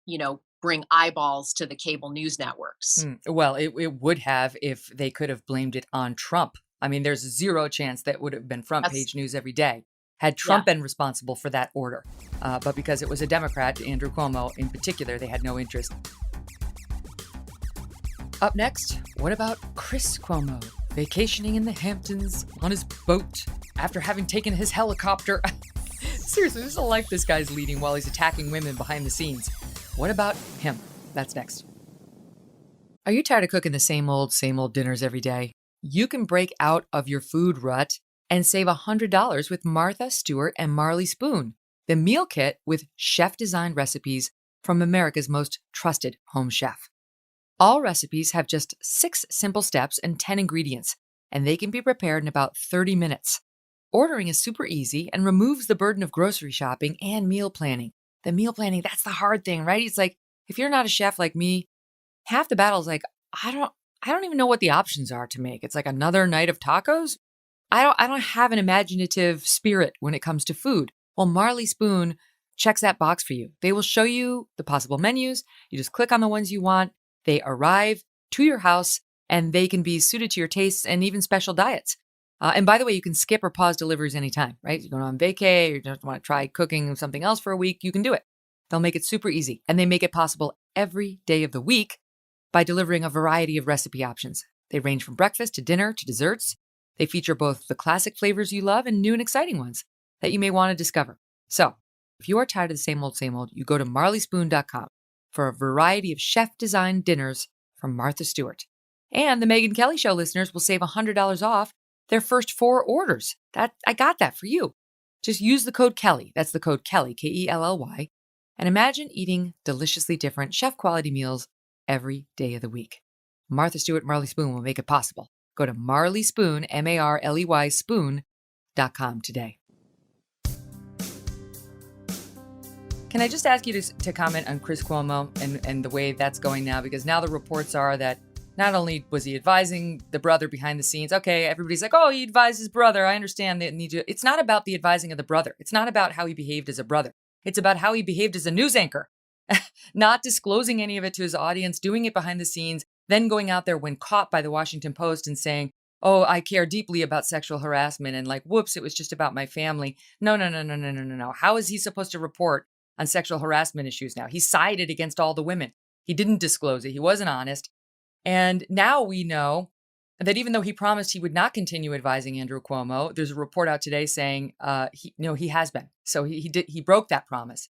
bring eyeballs to the cable news networks. Well, it would have if they could have blamed it on Trump. I mean, there's zero chance that would have been front That's page news every day had Yeah. Trump been responsible for that order. But because it was a Democrat, Andrew Cuomo in particular, they had no interest. Up next, what about Chris Cuomo vacationing in the Hamptons on his boat after having taken his helicopter? Seriously, this is a life this guy's leading while he's attacking women behind the scenes. What about him? That's next. Are you tired of cooking the same old dinners every day? You can break out of your food rut and save $100 with Martha Stewart and Marley Spoon, the meal kit with chef-designed recipes from America's most trusted home chef. All recipes have just 6 simple steps and 10 ingredients, and they can be prepared in about 30 minutes. Ordering is super easy and removes the burden of grocery shopping and meal planning. The meal planning, that's the hard thing, right? It's like, if you're not a chef like me, half the battle is like, I don't even know what the options are to make. It's like another night of tacos. I don't have an imaginative spirit when it comes to food. Well, Marley Spoon checks that box for you. They will show you the possible menus. You just click on the ones you want. They arrive to your house and they can be suited to your tastes and even special diets. And by the way, you can skip or pause deliveries anytime, right? You're going on vacay, or you just want to try cooking something else for a week, you can do it. They'll make it super easy. And they make it possible every day of the week by delivering a variety of recipe options. They range from breakfast to dinner to desserts. They feature both the classic flavors you love and new and exciting ones that you may want to discover. So, if you are tired of the same old, you go to marleyspoon.com for a variety of chef-designed dinners from Martha Stewart. And the Megyn Kelly Show listeners will save $100 off their first 4 orders. I got that for you. Just use the code Kelly. That's the code Kelly, K-E-L-L-Y. And imagine eating deliciously different chef-quality meals every day of the week. Martha Stewart, Marley Spoon will make it possible. Go to Marley Spoon, M-A-R-L-E-Y spoon.com today. Can I just ask you to comment on Chris Cuomo and the way that's going now? Because now the reports are that not only was he advising the brother behind the scenes, okay, everybody's like, oh, he advised his brother. I understand that need to. It's not about the advising of the brother. It's not about how he behaved as a brother. It's about how he behaved as a news anchor, not disclosing any of it to his audience, doing it behind the scenes, then going out there when caught by the Washington Post and saying, oh, I care deeply about sexual harassment, and like, whoops, it was just about my family. No. How is he supposed to report on sexual harassment issues now? He sided against all the women. He didn't disclose it. He wasn't honest. And now we know that even though he promised he would not continue advising Andrew Cuomo, there's a report out today saying he has been. So he broke that promise.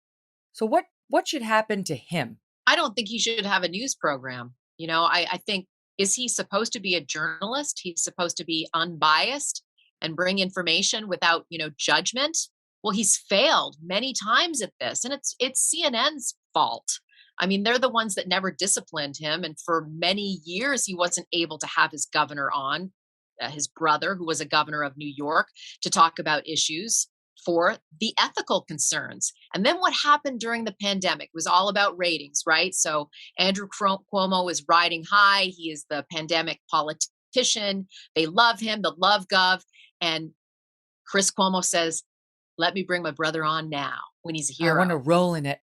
So what should happen to him? I don't think he should have a news program. I think, is he supposed to be a journalist? He's supposed to be unbiased and bring information without, judgment. Well, he's failed many times at this, and it's CNN's fault. I mean, they're the ones that never disciplined him. And for many years, he wasn't able to have his governor on, his brother, who was a governor of New York, to talk about issues for the ethical concerns. And then what happened during the pandemic was all about ratings, right? So Andrew Cuomo is riding high. He is the pandemic politician. They love him, the love gov. And Chris Cuomo says, let me bring my brother on now when he's a hero. I want to roll in it.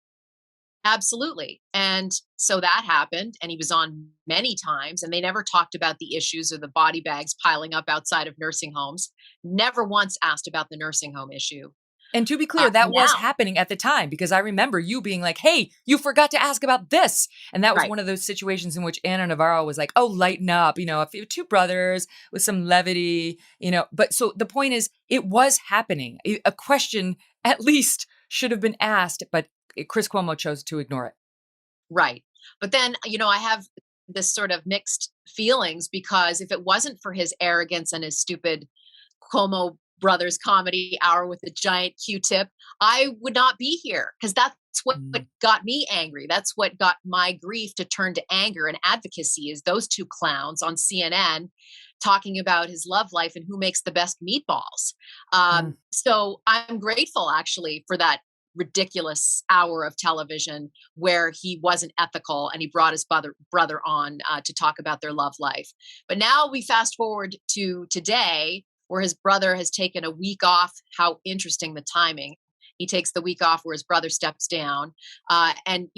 Absolutely. And so that happened, and he was on many times, and they never talked about the issues or the body bags piling up outside of nursing homes. Never once asked about the nursing home issue. And to be clear, that was Now, happening at the time, because I remember you being like, hey, you forgot to ask about this. And that was right. one of those situations in which Anna Navarro was like, oh, lighten up, if you have two brothers with some levity, But so the point is, it was happening. A question at least should have been asked, but Chris Cuomo chose to ignore it. Right. But then, I have this sort of mixed feelings, because if it wasn't for his arrogance and his stupid Cuomo Brothers comedy hour with a giant Q-tip, I would not be here, because that's what Mm. got me angry. That's what got my grief to turn to anger and advocacy, is those two clowns on CNN talking about his love life and who makes the best meatballs. Mm. So I'm grateful actually for that ridiculous hour of television where he wasn't ethical and he brought his brother on to talk about their love life. But now we fast forward to today, where his brother has taken a week off. How interesting the timing. He takes the week off where his brother steps down, and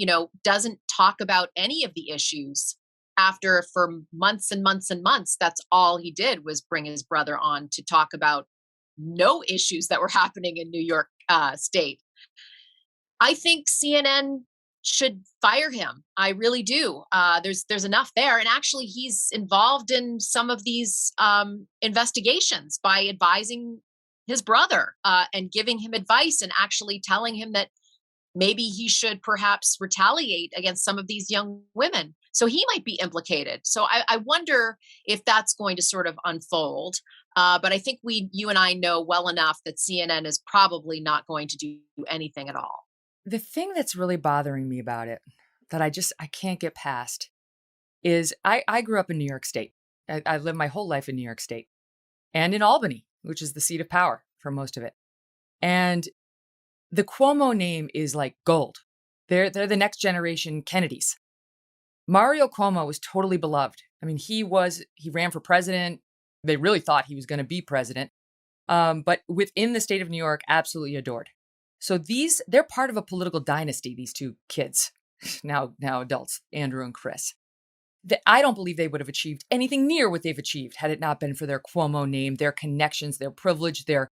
doesn't talk about any of the issues. After, for months and months and months, that's all he did was bring his brother on to talk about no issues that were happening in New York State. I think CNN should fire him. I really do. There's enough there, and actually, he's involved in some of these investigations by advising his brother and giving him advice, and actually telling him that maybe he should perhaps retaliate against some of these young women. So he might be implicated. So I wonder if that's going to sort of unfold. But I think you and I know well enough that CNN is probably not going to do anything at all. The thing that's really bothering me about it, that I can't get past, is I grew up in New York State. I lived my whole life in New York State and in Albany, which is the seat of power for most of it. And the Cuomo name is like gold. They're the next generation Kennedys. Mario Cuomo was totally beloved. I mean, he ran for president. They really thought he was going to be president. But within the state of New York, absolutely adored. So they're part of a political dynasty, these two kids, now adults, Andrew and Chris. I don't believe they would have achieved anything near what they've achieved had it not been for their Cuomo name, their connections, their privilege, their,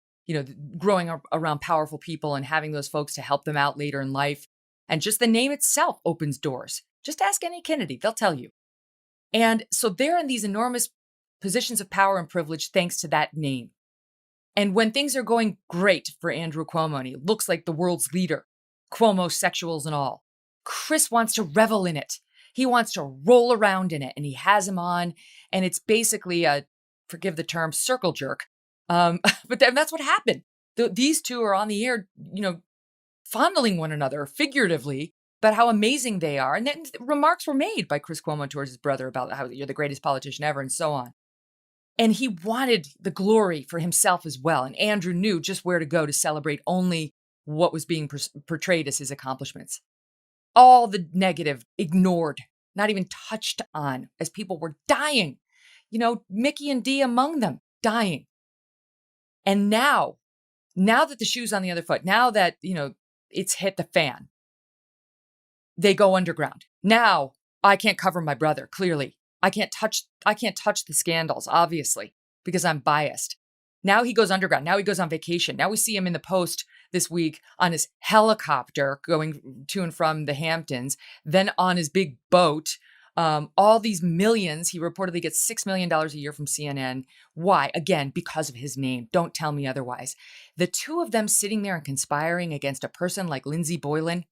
growing up around powerful people and having those folks to help them out later in life. And just the name itself opens doors. Just ask any Kennedy, they'll tell you. And so they're in these enormous positions of power and privilege thanks to that name. And when things are going great for Andrew Cuomo, and he looks like the world's leader, Cuomo-sexuals and all, Chris wants to revel in it. He wants to roll around in it, and he has him on, and it's basically forgive the term, circle jerk. But that's what happened. These two are on the air, fondling one another figuratively about how amazing they are. And then remarks were made by Chris Cuomo towards his brother about how you're the greatest politician ever and so on. And he wanted the glory for himself as well. And Andrew knew just where to go to celebrate only what was being portrayed as his accomplishments. All the negative ignored, not even touched on, as people were dying. Mickey and Dee among them, dying. And now that the shoe's on the other foot, now that, it's hit the fan, they go underground. Now I can't cover my brother, clearly. I can't touch the scandals, obviously, because I'm biased. Now he goes underground. Now he goes on vacation. Now we see him in the Post this week on his helicopter going to and from the Hamptons, then on his big boat. All these millions. He reportedly gets $6 million a year from CNN. Why? Again, because of his name. Don't tell me otherwise. The two of them sitting there and conspiring against a person like Lindsey Boylan.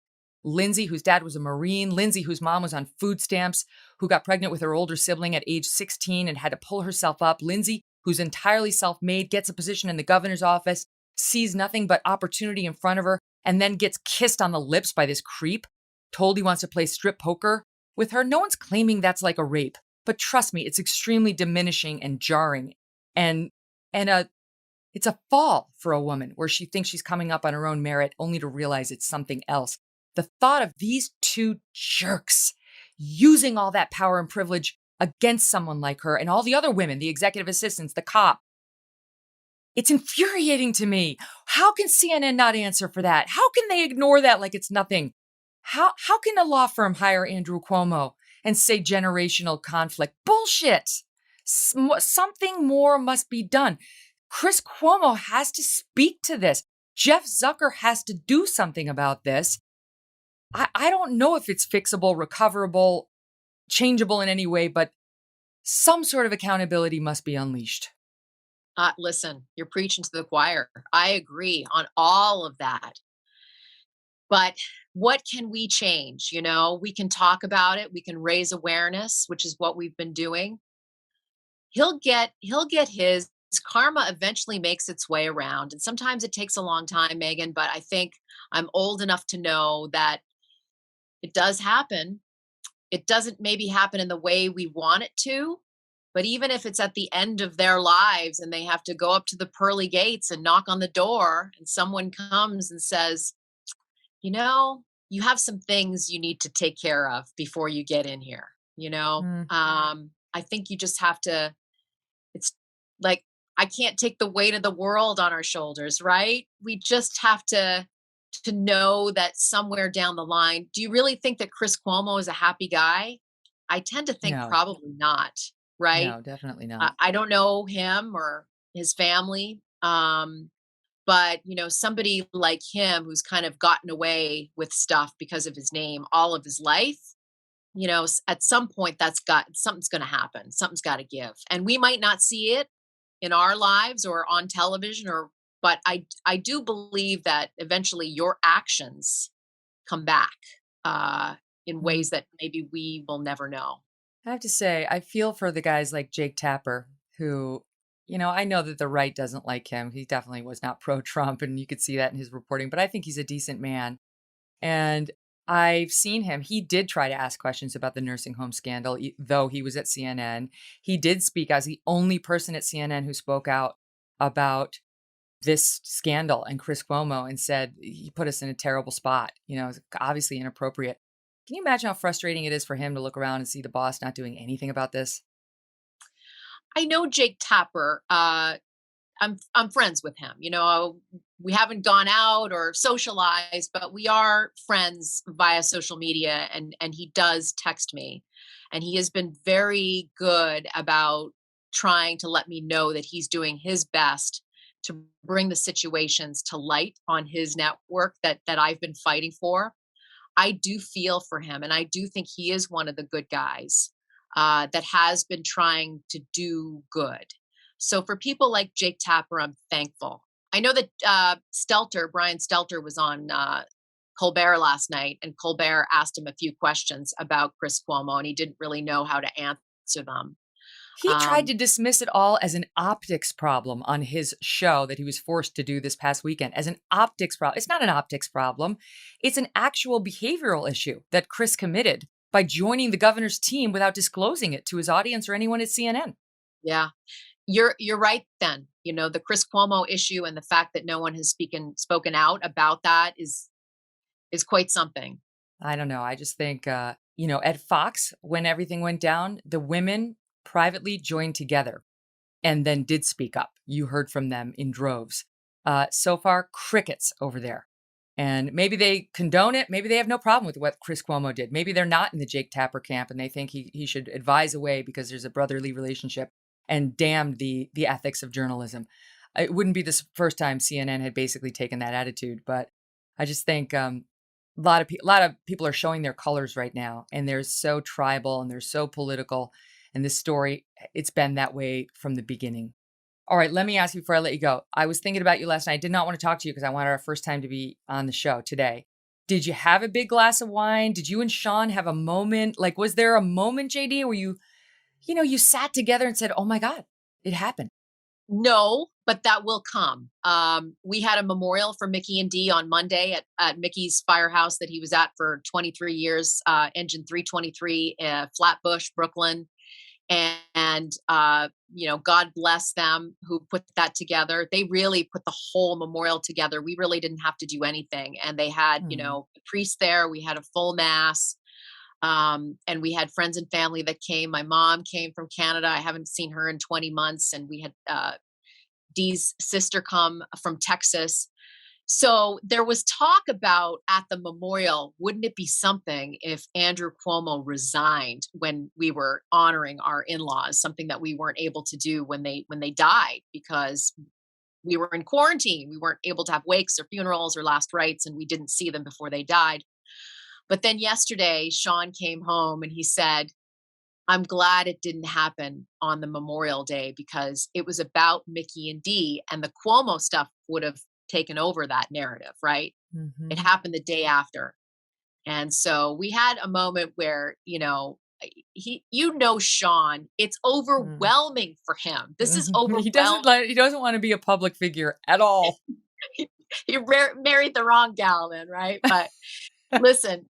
Lindsay, whose dad was a Marine, Lindsay, whose mom was on food stamps, who got pregnant with her older sibling at age 16 and had to pull herself up. Lindsay, who's entirely self-made, gets a position in the governor's office, sees nothing but opportunity in front of her, and then gets kissed on the lips by this creep, told he wants to play strip poker with her. No one's claiming that's like a rape, but trust me, it's extremely diminishing and jarring. And it's a fall for a woman where she thinks she's coming up on her own merit only to realize it's something else. The thought of these two jerks using all that power and privilege against someone like her and all the other women, the executive assistants, the cop, it's infuriating to me. How can CNN not answer for that? How can they ignore that like it's nothing? How can a law firm hire Andrew Cuomo and say generational conflict? Bullshit. Something more must be done. Chris Cuomo has to speak to this. Jeff Zucker has to do something about this. I don't know if it's fixable, recoverable, changeable in any way, but some sort of accountability must be unleashed. Listen, you're preaching to the choir. I agree on all of that. But what can we change? We can talk about it. We can raise awareness, which is what we've been doing. He'll get his karma eventually makes its way around. And sometimes it takes a long time, Megan, but I think I'm old enough to know that it does happen. It doesn't maybe happen in the way we want it to, but even if it's at the end of their lives and they have to go up to the pearly gates and knock on the door and someone comes and says, you have some things you need to take care of before you get in here. Mm, I think you just have to, it's like, I can't take the weight of the world on our shoulders, right? We just have to know that somewhere down the line, do you really think that Chris Cuomo is a happy guy? I tend to think no, probably not, right? no, definitely not. I don't know him or his family. But somebody like him who's kind of gotten away with stuff because of his name all of his life, at some point something's going to happen. Something's got to give. And we might not see it in our lives or on television but I do believe that eventually your actions come back in Mm. ways that maybe we will never know. I have to say, I feel for the guys like Jake Tapper, who, I know that the right doesn't like him. He definitely was not pro Trump, and you could see that in his reporting, but I think he's a decent man. And I've seen him. He did try to ask questions about the nursing home scandal, though he was at CNN. He did speak as the only person at CNN who spoke out about this scandal and Chris Cuomo and said he put us in a terrible spot. It's obviously inappropriate. Can you imagine how frustrating it is for him to look around and see the boss not doing anything about this? I know Jake Tapper. I'm friends with him. We haven't gone out or socialized, but we are friends via social media, and he does text me, and he has been very good about trying to let me know that he's doing his best to bring the situations to light on his network that I've been fighting for. I do feel for him, and I do think he is one of the good guys that has been trying to do good. So for people like Jake Tapper, I'm thankful. I know that Brian Stelter, was on Colbert last night, and Colbert asked him a few questions about Chris Cuomo, and he didn't really know how to answer them. He tried Um, to dismiss it all as an optics problem on his show that he was forced to do this past weekend as an optics problem. It's not an optics problem. It's an actual behavioral issue that Chris committed by joining the governor's team without disclosing it to his audience or anyone at CNN. yeah, you're right. Then the Chris Cuomo issue and the fact that no one has spoken out about that is quite something. I don't know. I just think, at Fox, when everything went down, the women privately joined together and then did speak up. You heard from them in droves. So far, crickets over there. And maybe they condone it. Maybe they have no problem with what Chris Cuomo did. Maybe they're not in the Jake Tapper camp and they think he should advise away because there's a brotherly relationship and damn the ethics of journalism. It wouldn't be the first time CNN had basically taken that attitude, but I just think a lot of people are showing their colors right now, and they're so tribal and they're so political. And this story, it's been that way from the beginning. All right, let me ask you before I let you go. I was thinking about you last night. I did not want to talk to you because I wanted our first time to be on the show today. Did you have a big glass of wine? Did you and Sean have a moment? Like, was there a moment, JD, where you sat together and said, "Oh my God, it happened"? No, but that will come. We had a memorial for Mickey and Dee on Monday at Mickey's firehouse that he was at for 23 years, Engine 323, Flatbush, Brooklyn. And God bless them who put that together. They really put the whole memorial together. We really didn't have to do anything. And they had, Hmm. a priest there. We had a full mass. And we had friends and family that came. My mom came from Canada. I haven't seen her in 20 months. And we had Dee's sister come from Texas. So there was talk about at the memorial, wouldn't it be something if Andrew Cuomo resigned when we were honoring our in-laws, something that we weren't able to do when they died because we were in quarantine. We weren't able to have wakes or funerals or last rites, and we didn't see them before they died. But then yesterday, Sean came home and he said, I'm glad it didn't happen on the Memorial Day because it was about Mickey and Dee, and the Cuomo stuff would have taken over that narrative, right? It happened the day after. And so we had a moment where, Sean, it's overwhelming for him. This is overwhelming. He doesn't want to be a public figure at all. He married the wrong gal then, right? But listen,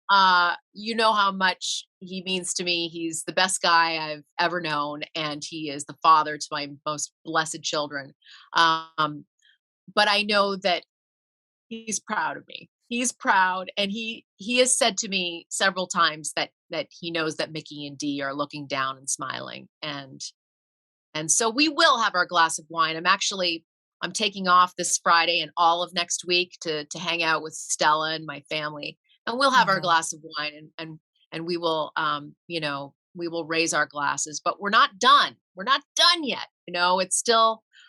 you know how much he means to me. He's the best guy I've ever known, and he is the father to my most blessed children. But I know that he's proud of me. He's proud, and he has said to me several times that he knows that Mickey and Dee are looking down and smiling, and so we will have our glass of wine. I'm taking off this Friday and all of next week to hang out with Stella and my family, and we'll have our glass of wine, and we will we will raise our glasses, but we're not done. We're not done yet.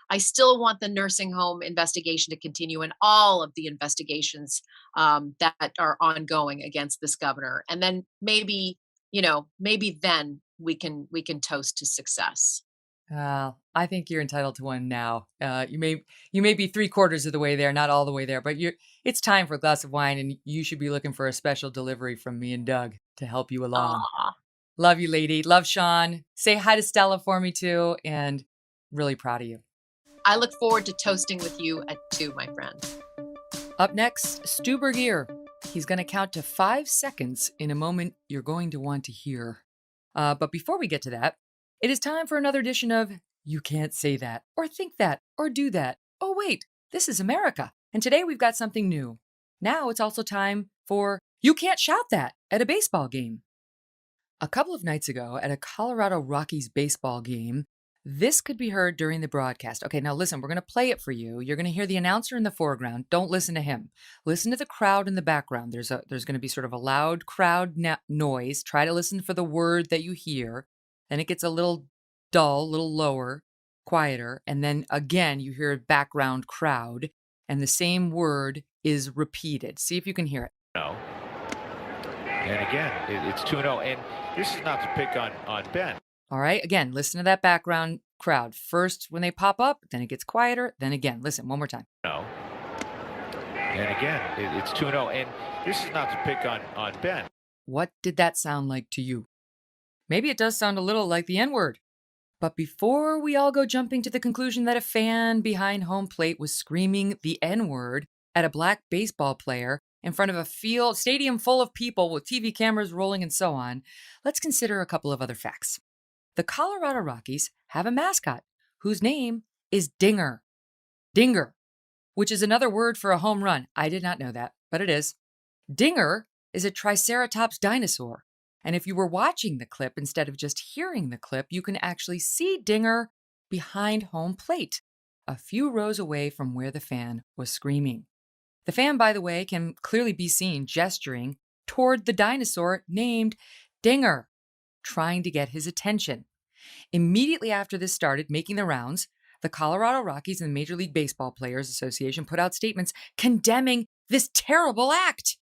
I still want the nursing home investigation to continue, and all of the investigations that are ongoing against this governor. And then maybe then we can toast to success. I think you're entitled to one now. You may be 3/4 of the way there, not all the way there, but it's time for a glass of wine, and you should be looking for a special delivery from me and Doug to help you along. Aww. Love you, lady. Love Sean. Say hi to Stella for me too, and really proud of you. I look forward to toasting with you at 2, my friend. Up next, Stu Burguiere. He's going to count to 5 seconds in a moment you're going to want to hear. But before we get to that, it is time for another edition of You Can't Say That, or Think That, or Do That. Oh, wait, this is America. And today we've got something new. Now it's also time for You Can't Shout That at a baseball game. A couple of nights ago at a Colorado Rockies baseball game, this could be heard during the broadcast. Okay, now listen, we're going to play it for you. You're going to hear the announcer in the foreground. Don't listen to him. Listen to the crowd in the background. There's going to be sort of a loud crowd noise. Try to listen for the word that you hear. Then it gets a little dull, a little lower, quieter. And then again, you hear a background crowd, and the same word is repeated. See if you can hear it. No. And again, it's 2-0. And this is not to pick on Ben. All right, again, listen to that background crowd. First when they pop up, then it gets quieter. Then again, listen one more time. No. And again, it's 2-0. And this is not to pick on Ben. What did that sound like to you? Maybe it does sound a little like the N-word. But before we all go jumping to the conclusion that a fan behind home plate was screaming the N-word at a black baseball player in front of a stadium full of people with TV cameras rolling and so on, let's consider a couple of other facts. The Colorado Rockies have a mascot whose name is Dinger. Dinger, which is another word for a home run. I did not know that, but it is. Dinger is a Triceratops dinosaur. And if you were watching the clip instead of just hearing the clip, you can actually see Dinger behind home plate, a few rows away from where the fan was screaming. The fan, by the way, can clearly be seen gesturing toward the dinosaur named Dinger, trying to get his attention. Immediately after this started making the rounds, the Colorado Rockies and the Major League Baseball Players Association put out statements condemning this terrible act.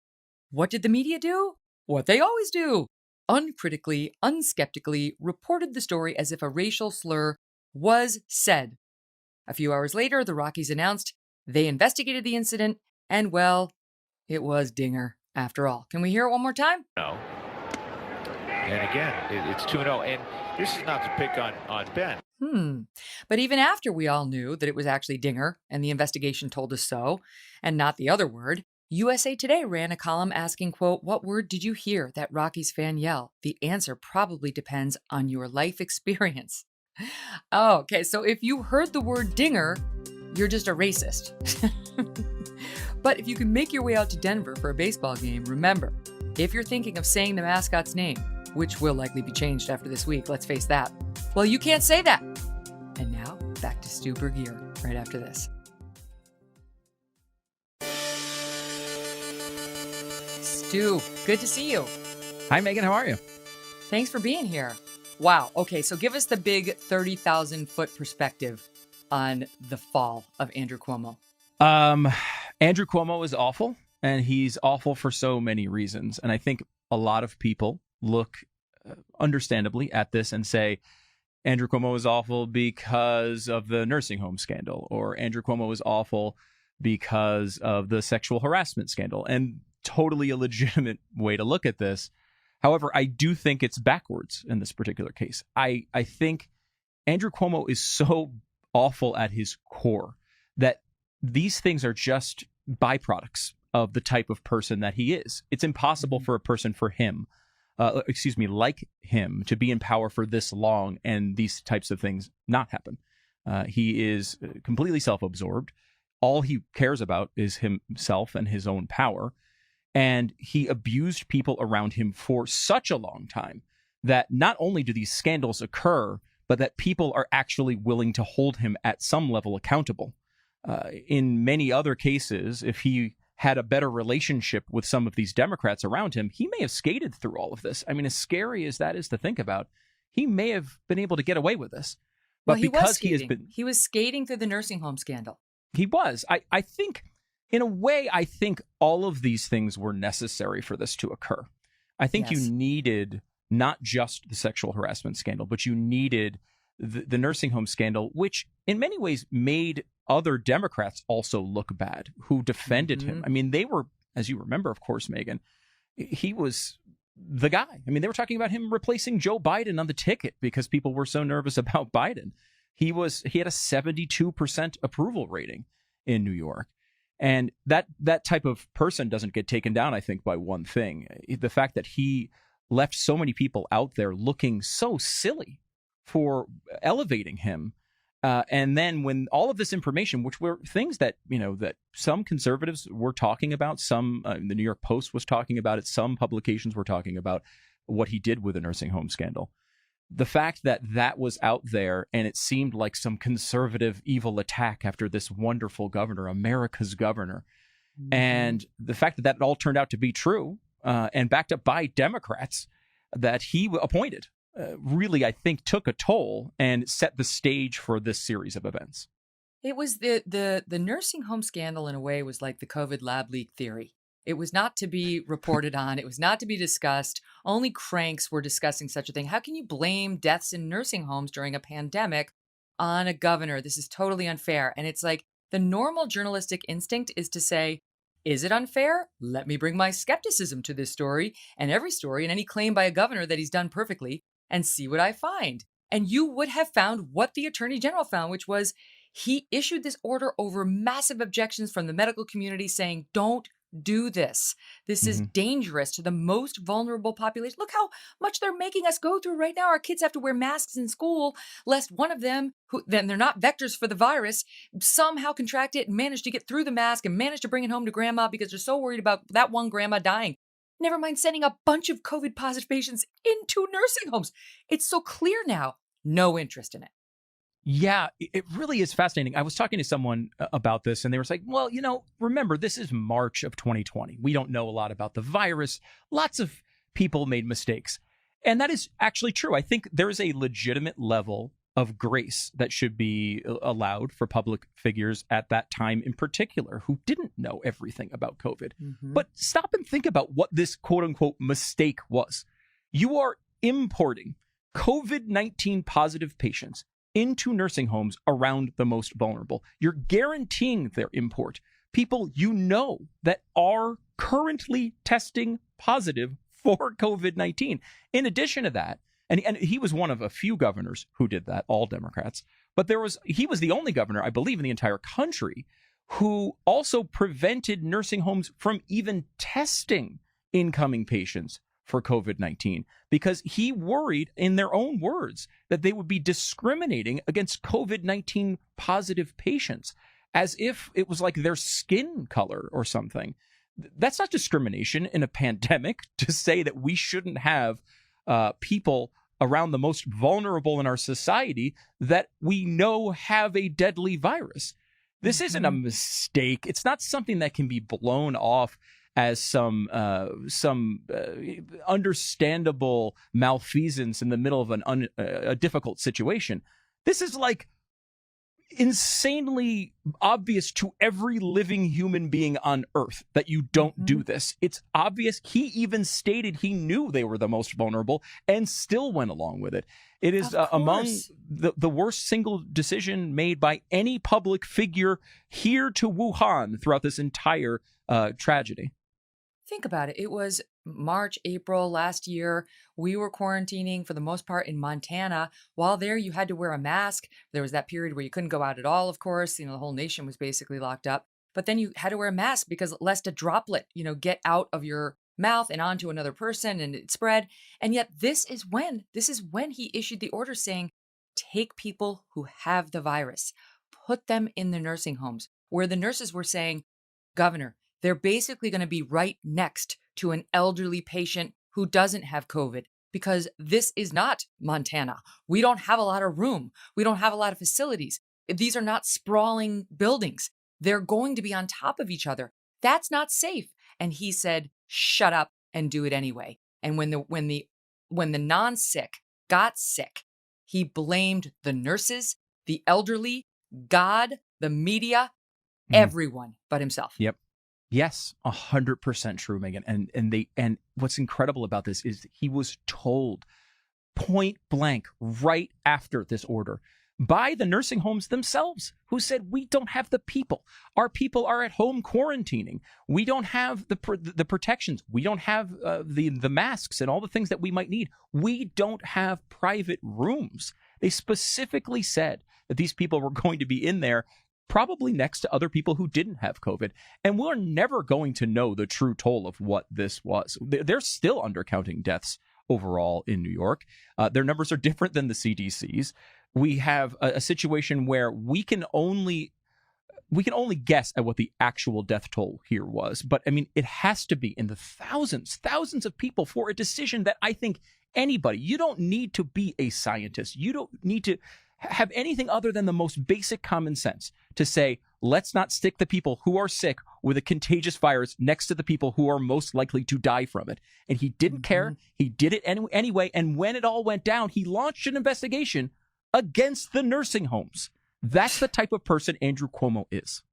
What did the media do? What they always do. Uncritically, unskeptically reported the story as if a racial slur was said. A few hours later, the Rockies announced they investigated the incident, and well, it was Dinger after all. Can we hear it one more time? No. And again, it's 2-0. And this is not to pick on Ben. But even after we all knew that it was actually Dinger, and the investigation told us so, and not the other word, USA Today ran a column asking, quote, what word did you hear that Rockies fan yell? The answer probably depends on your life experience. Oh, okay, so if you heard the word Dinger, you're just a racist. But if you can make your way out to Denver for a baseball game, remember, if you're thinking of saying the mascot's name, which will likely be changed after this week, let's face that, well, you can't say that. And now, back to Stu Burguiere right after this. Stu, good to see you. Hi, Megyn. How are you? Thanks for being here. Wow. Okay, so give us the big 30,000-foot perspective on the fall of Andrew Cuomo? Andrew Cuomo is awful, and he's awful for so many reasons. And I think a lot of people look understandably at this and say, Andrew Cuomo is awful because of the nursing home scandal, or Andrew Cuomo is awful because of the sexual harassment scandal. And totally a legitimate way to look at this. However, I do think it's backwards in this particular case. I think Andrew Cuomo is so awful at his core that these things are just byproducts of the type of person that he is. It's impossible for a person like him to be in power for this long and these types of things not happen. He is completely self-absorbed. All he cares about is himself and his own power. And he abused people around him for such a long time that not only do these scandals occur, but that people are actually willing to hold him at some level accountable. In many other cases, if he had a better relationship with some of these Democrats around him, he may have skated through all of this. I mean, as scary as that is to think about, he may have been able to get away with this. But because he was skating through the nursing home scandal. He was. I think, in a way, I think all of these things were necessary for this to occur. I think you needed not just the sexual harassment scandal, but you needed the nursing home scandal, which in many ways made other Democrats also look bad who defended him. I mean, they were, as you remember, of course, Megyn, he was the guy. I mean, they were talking about him replacing Joe Biden on the ticket because people were so nervous about Biden. He had a 72% approval rating in New York. And that type of person doesn't get taken down, I think, by one thing. The fact that he left so many people out there looking so silly for elevating him. And then when all of this information, which were things that, that some conservatives were talking about, some the New York Post was talking about it, some publications were talking about what he did with the nursing home scandal. The fact that that was out there and it seemed like some conservative evil attack after this wonderful governor, America's governor, and the fact that all turned out to be true and backed up by Democrats that he appointed really, I think, took a toll and set the stage for this series of events. It was the nursing home scandal, in a way, was like the COVID lab leak theory. It was not to be reported on. It was not to be discussed. Only cranks were discussing such a thing. How can you blame deaths in nursing homes during a pandemic on a governor? This is totally unfair. And it's like the normal journalistic instinct is to say, is it unfair? Let me bring my skepticism to this story and every story and any claim by a governor that he's done perfectly and see what I find. And you would have found what the attorney general found, which was he issued this order over massive objections from the medical community saying, don't do this. This is dangerous to the most vulnerable population. Look how much they're making us go through right now. Our kids have to wear masks in school, lest one of them, who then they're not vectors for the virus, somehow contract it and manage to get through the mask and manage to bring it home to grandma because they're so worried about that one grandma dying. Never mind sending a bunch of COVID positive patients into nursing homes. It's so clear now. No interest in it. Yeah, it really is fascinating. I was talking to someone about this and they were like, well, remember, this is March of 2020. We don't know a lot about the virus. Lots of people made mistakes. And that is actually true. I think there is a legitimate level of grace that should be allowed for public figures at that time in particular who didn't know everything about COVID. But stop and think about what this quote unquote mistake was. You are importing COVID-19 positive patients into nursing homes around the most vulnerable. You're guaranteeing their import. People that are currently testing positive for COVID-19. In addition to that, and he was one of a few governors who did that, all Democrats, but he was the only governor, I believe, in the entire country who also prevented nursing homes from even testing incoming patients for COVID-19 because he worried, in their own words, that they would be discriminating against COVID-19 positive patients as if it was like their skin color or something. That's not discrimination in a pandemic to say that we shouldn't have people around the most vulnerable in our society that we know have a deadly virus. This isn't a mistake. It's not something that can be blown off as some understandable malfeasance in the middle of a difficult situation. This is like insanely obvious to every living human being on earth that you don't do this. It's obvious. He even stated he knew they were the most vulnerable and still went along with it. It is among the worst single decision made by any public figure here to Wuhan throughout this entire tragedy. Think about it. It was March, April last year. We were quarantining for the most part in Montana. While there, you had to wear a mask. There was that period where you couldn't go out at all, of course. The whole nation was basically locked up. But then you had to wear a mask because lest a droplet, get out of your mouth and onto another person and it spread. And yet this is when he issued the order saying, take people who have the virus, put them in the nursing homes, where the nurses were saying, Governor, they're basically going to be right next to an elderly patient who doesn't have COVID, because this is not Montana. We don't have a lot of room. We don't have a lot of facilities. These are not sprawling buildings. They're going to be on top of each other. That's not safe. And he said, shut up and do it anyway. And when the non-sick got sick, he blamed the nurses, the elderly, God, the media, everyone but himself. Yep. Yes, 100% true, Megyn. And what's incredible about this is he was told point blank right after this order by the nursing homes themselves, who said, we don't have the people. Our people are at home quarantining. We don't have the protections. We don't have the masks and all the things that we might need. We don't have private rooms. They specifically said that these people were going to be in there probably next to other people who didn't have COVID. And we're never going to know the true toll of what this was. They're still undercounting deaths overall in New York. Their numbers are different than the CDC's. We have a situation where we can only guess at what the actual death toll here was. But I mean, it has to be in the thousands of people for a decision that I think anybody, you don't need to be a scientist. You don't need to have anything other than the most basic common sense to say, let's not stick the people who are sick with a contagious virus next to the people who are most likely to die from it. And he didn't care. He did it anyway. And when it all went down, he launched an investigation against the nursing homes. That's the type of person Andrew Cuomo is.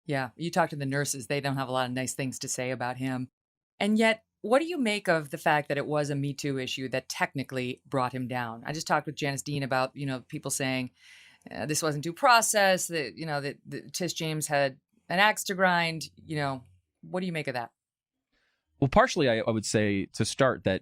Yeah. You talk to the nurses. They don't have a lot of nice things to say about him. And yet, what do you make of the fact that it was a Me Too issue that technically brought him down? I just talked with Janice Dean about, people saying this wasn't due process, that Tish James had an axe to grind. What do you make of that? Well, partially, I would say to start that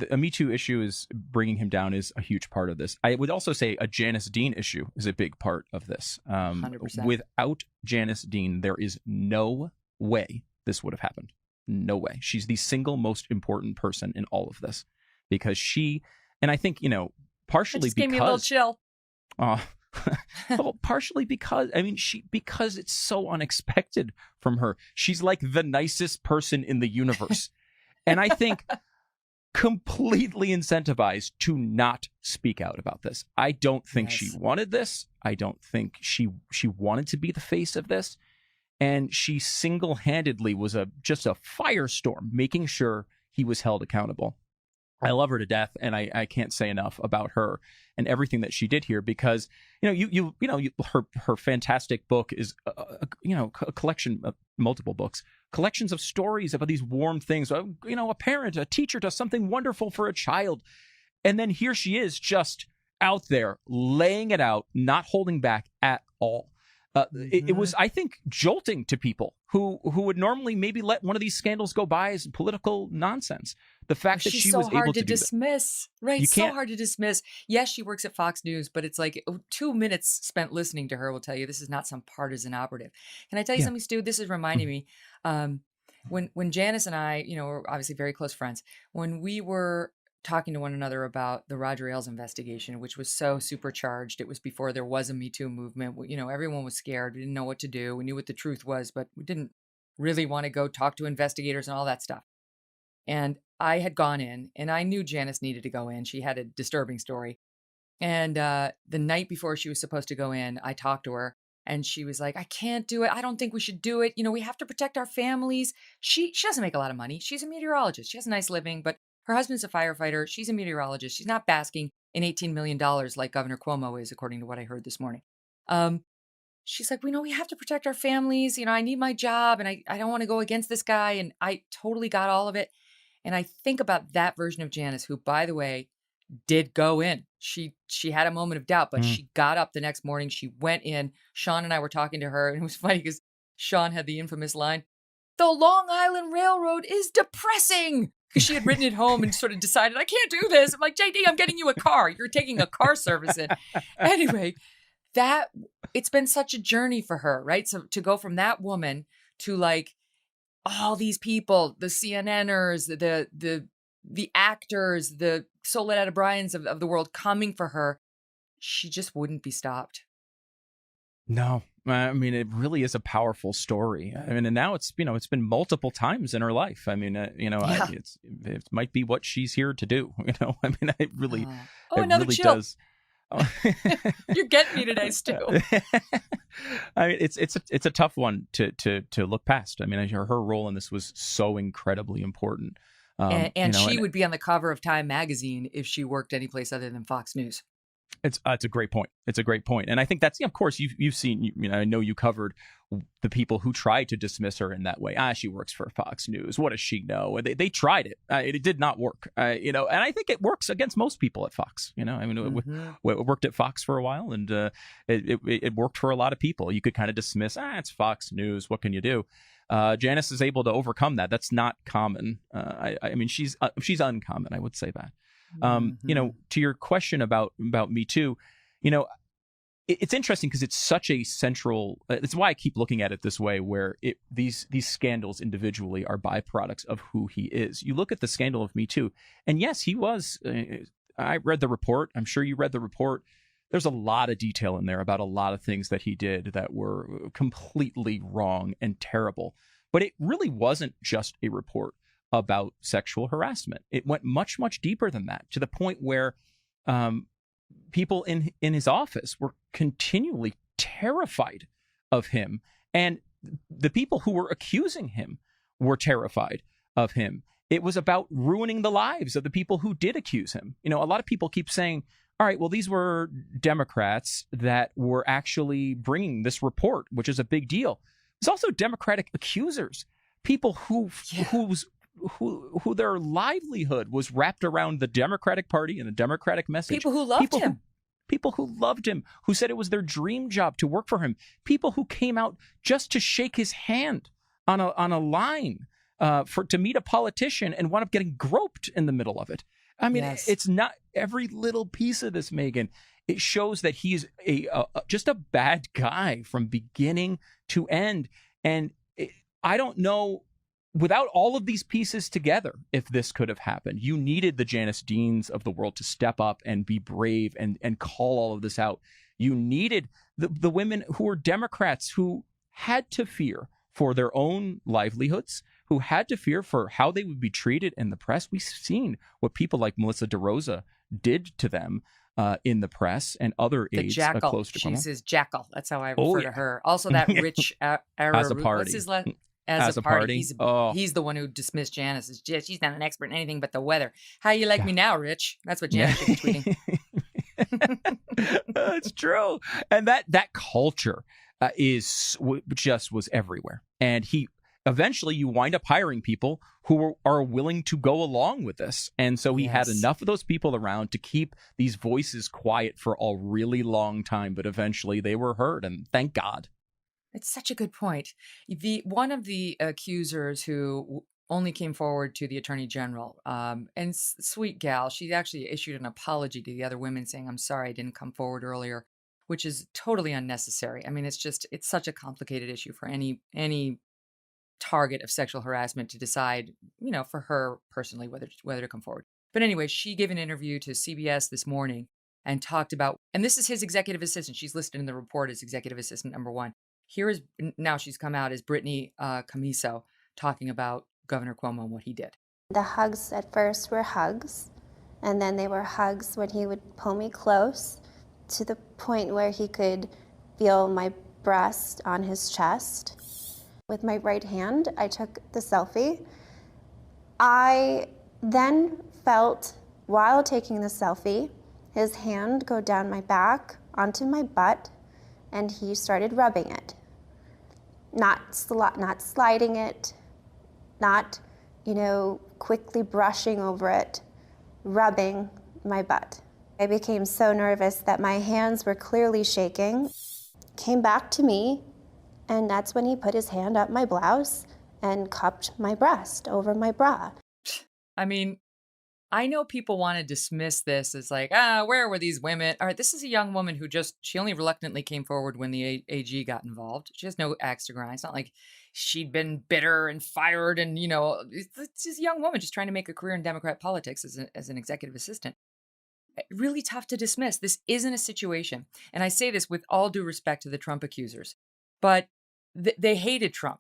a Me Too issue is bringing him down is a huge part of this. I would also say a Janice Dean issue is a big part of this. 100%. Without Janice Dean, there is no way this would have happened. No way. She's the single most important person in all of this, because and I think, partially because... Gave me a little chill. Well, partially because, because it's so unexpected from her. She's like the nicest person in the universe. And I think completely incentivized to not speak out about this. I don't think she wanted this. I don't think she wanted to be the face of this. And she single-handedly was just a firestorm, making sure he was held accountable. I love her to death, and I can't say enough about her and everything that she did here, because her fantastic book is a collection of multiple books, collections of stories about these warm things. A parent, a teacher does something wonderful for a child, and then here she is just out there laying it out, not holding back at all. It was, I think, jolting to people who would normally maybe let one of these scandals go by as political nonsense. The fact that she was able to dismiss, right? So hard to dismiss. Yes, she works at Fox News, but it's like 2 minutes spent listening to her will tell you this is not some partisan operative. Can I tell you something, Stu? This is reminding me when Janice and I, we're obviously very close friends. When we were talking to one another about the Roger Ailes investigation, which was so supercharged. It was before there was a Me Too movement. Everyone was scared. We didn't know what to do. We knew what the truth was, but we didn't really want to go talk to investigators and all that stuff. And I had gone in, and I knew Janice needed to go in. She had a disturbing story. And the night before she was supposed to go in, I talked to her, and she was like, I can't do it. I don't think we should do it. We have to protect our families. She doesn't make a lot of money. She's a meteorologist. She has a nice living, but her husband's a firefighter. She's a meteorologist. She's not basking in $18 million like Governor Cuomo is, according to what I heard this morning. she's like, we have to protect our families. I need my job and I don't want to go against this guy. And I totally got all of it. And I think about that version of Janice, who, by the way, did go in. She had a moment of doubt, but she got up the next morning. She went in. Sean and I were talking to her, and it was funny because Sean had the infamous line, "The Long Island Railroad is depressing," because she had written it home and sort of decided, I can't do this. I'm like, JD, I'm getting you a car. You're taking a car service in. Anyway, it's been such a journey for her, right? So to go from that woman to like all these people, the CNNers, the actors, the Soledad O'Briens of the world coming for her, she just wouldn't be stopped. No, I mean, it really is a powerful story. I mean, and now it's been multiple times in her life. I mean, it might be what she's here to do. I mean, it really, another really chill. does. You're getting me today, Stu. I mean, it's a tough one to look past. I mean, her role in this was so incredibly important. And she would be on the cover of Time magazine if she worked anyplace other than Fox News. It's a great point. It's a great point. And I think that's, of course, you've seen, I know you covered the people who tried to dismiss her in that way. She works for Fox News. What does she know? They tried it. It did not work. And I think it works against most people at Fox. I mean, it worked at Fox for a while, and it worked for a lot of people. You could kind of dismiss, it's Fox News. What can you do? Janice is able to overcome that. That's not common. I mean, she's uncommon. I would say that. To your question about Me Too, it's interesting because it's such a central. It's why I keep looking at it this way, where these scandals individually are byproducts of who he is. You look at the scandal of Me Too, and yes, he was. I read the report. I'm sure you read the report. There's a lot of detail in there about a lot of things that he did that were completely wrong and terrible. But it really wasn't just a report about sexual harassment. It went much, much deeper than that, to the point where people in his office were continually terrified of him. And the people who were accusing him were terrified of him. It was about ruining the lives of the people who did accuse him. A lot of people keep saying, all right, well, these were Democrats that were actually bringing this report, which is a big deal. There's also Democratic accusers, people who their livelihood was wrapped around the Democratic Party and the Democratic message. People who loved him. People who loved him, who said it was their dream job to work for him. People who came out just to shake his hand on a line to meet a politician and wound up getting groped in the middle of it. I mean, It's not every little piece of this, Megyn. It shows that he's just a bad guy from beginning to end. And I don't know, without all of these pieces together, if this could have happened. You needed the Janice Deans of the world to step up and be brave and call all of this out. You needed the women who were Democrats, who had to fear for their own livelihoods, who had to fear for how they would be treated in the press. We've seen what people like Melissa DeRosa did to them in the press, and other aides close to Cuomo. She's his jackal. That's how I refer to her. Also, that Rich Azzopardi. What's his last? Azzopardi. He's the one who dismissed Janice. She's not an expert in anything but the weather. How you like me now, Rich? That's what Janice should be tweeting. It's true. And that culture was everywhere. And eventually you wind up hiring people who are willing to go along with this. And so he had enough of those people around to keep these voices quiet for a really long time. But eventually they were heard, and thank God. It's such a good point. One of the accusers who only came forward to the attorney general, and sweet gal, she actually issued an apology to the other women saying, I'm sorry I didn't come forward earlier, which is totally unnecessary. I mean, it's such a complicated issue for any target of sexual harassment to decide, for her personally, whether to come forward. But anyway, she gave an interview to CBS this morning and talked about, and this is his executive assistant. She's listed in the report as executive assistant number 1. Now she's come out as Brittany Camiso talking about Governor Cuomo and what he did. The hugs at first were hugs, and then they were hugs when he would pull me close to the point where he could feel my breast on his chest. With my right hand, I took the selfie. I then felt, while taking the selfie, his hand go down my back onto my butt and he started rubbing it. Not sliding it, not, quickly brushing over it, rubbing my butt. I became so nervous that my hands were clearly shaking. Came back to me, and that's when he put his hand up my blouse and cupped my breast over my bra. I mean, I know people want to dismiss this as like, where were these women? All right, this is a young woman who she only reluctantly came forward when the AG got involved. She has no axe to grind. It's not like she'd been bitter and fired and, it's just a young woman just trying to make a career in Democrat politics as an executive assistant. Really tough to dismiss. This isn't a situation. And I say this with all due respect to the Trump accusers, but they hated Trump.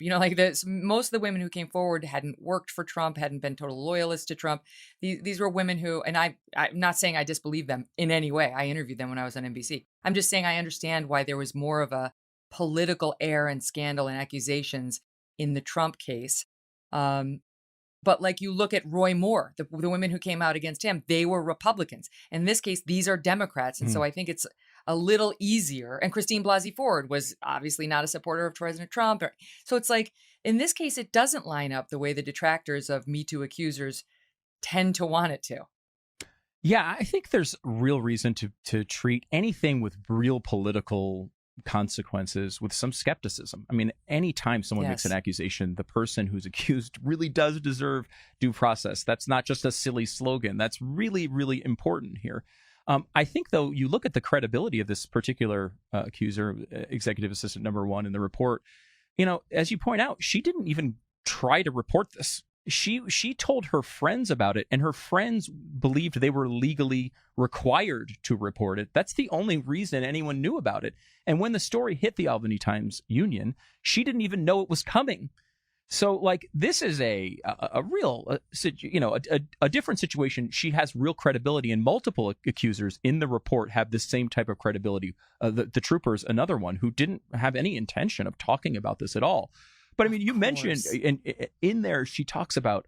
Most of the women who came forward hadn't worked for Trump, hadn't been total loyalists to Trump. These were women who, and I'm not saying I disbelieve them in any way. I interviewed them when I was on NBC. I'm just saying I understand why there was more of a political air and scandal and accusations in the Trump case. But like you look at Roy Moore, the women who came out against him, they were Republicans. In this case, these are Democrats. And so I think it's a little easier. And Christine Blasey Ford was obviously not a supporter of President Trump. So it's like, in this case, it doesn't line up the way the detractors of Me Too accusers tend to want it to. Yeah, I think there's real reason to treat anything with real political consequences with some skepticism. I mean, anytime someone makes an accusation, the person who's accused really does deserve due process. That's not just a silly slogan. That's really, really important here. I think, though, you look at the credibility of this particular accuser, executive assistant number one in the report, as you point out, she didn't even try to report this. She told her friends about it, and her friends believed they were legally required to report it. That's the only reason anyone knew about it. And when the story hit the Albany Times Union, she didn't even know it was coming. So, this is a real, a different situation. She has real credibility, and multiple accusers in the report have the same type of credibility. The troopers, another one, who didn't have any intention of talking about this at all. But I mean, you mentioned in there, she talks about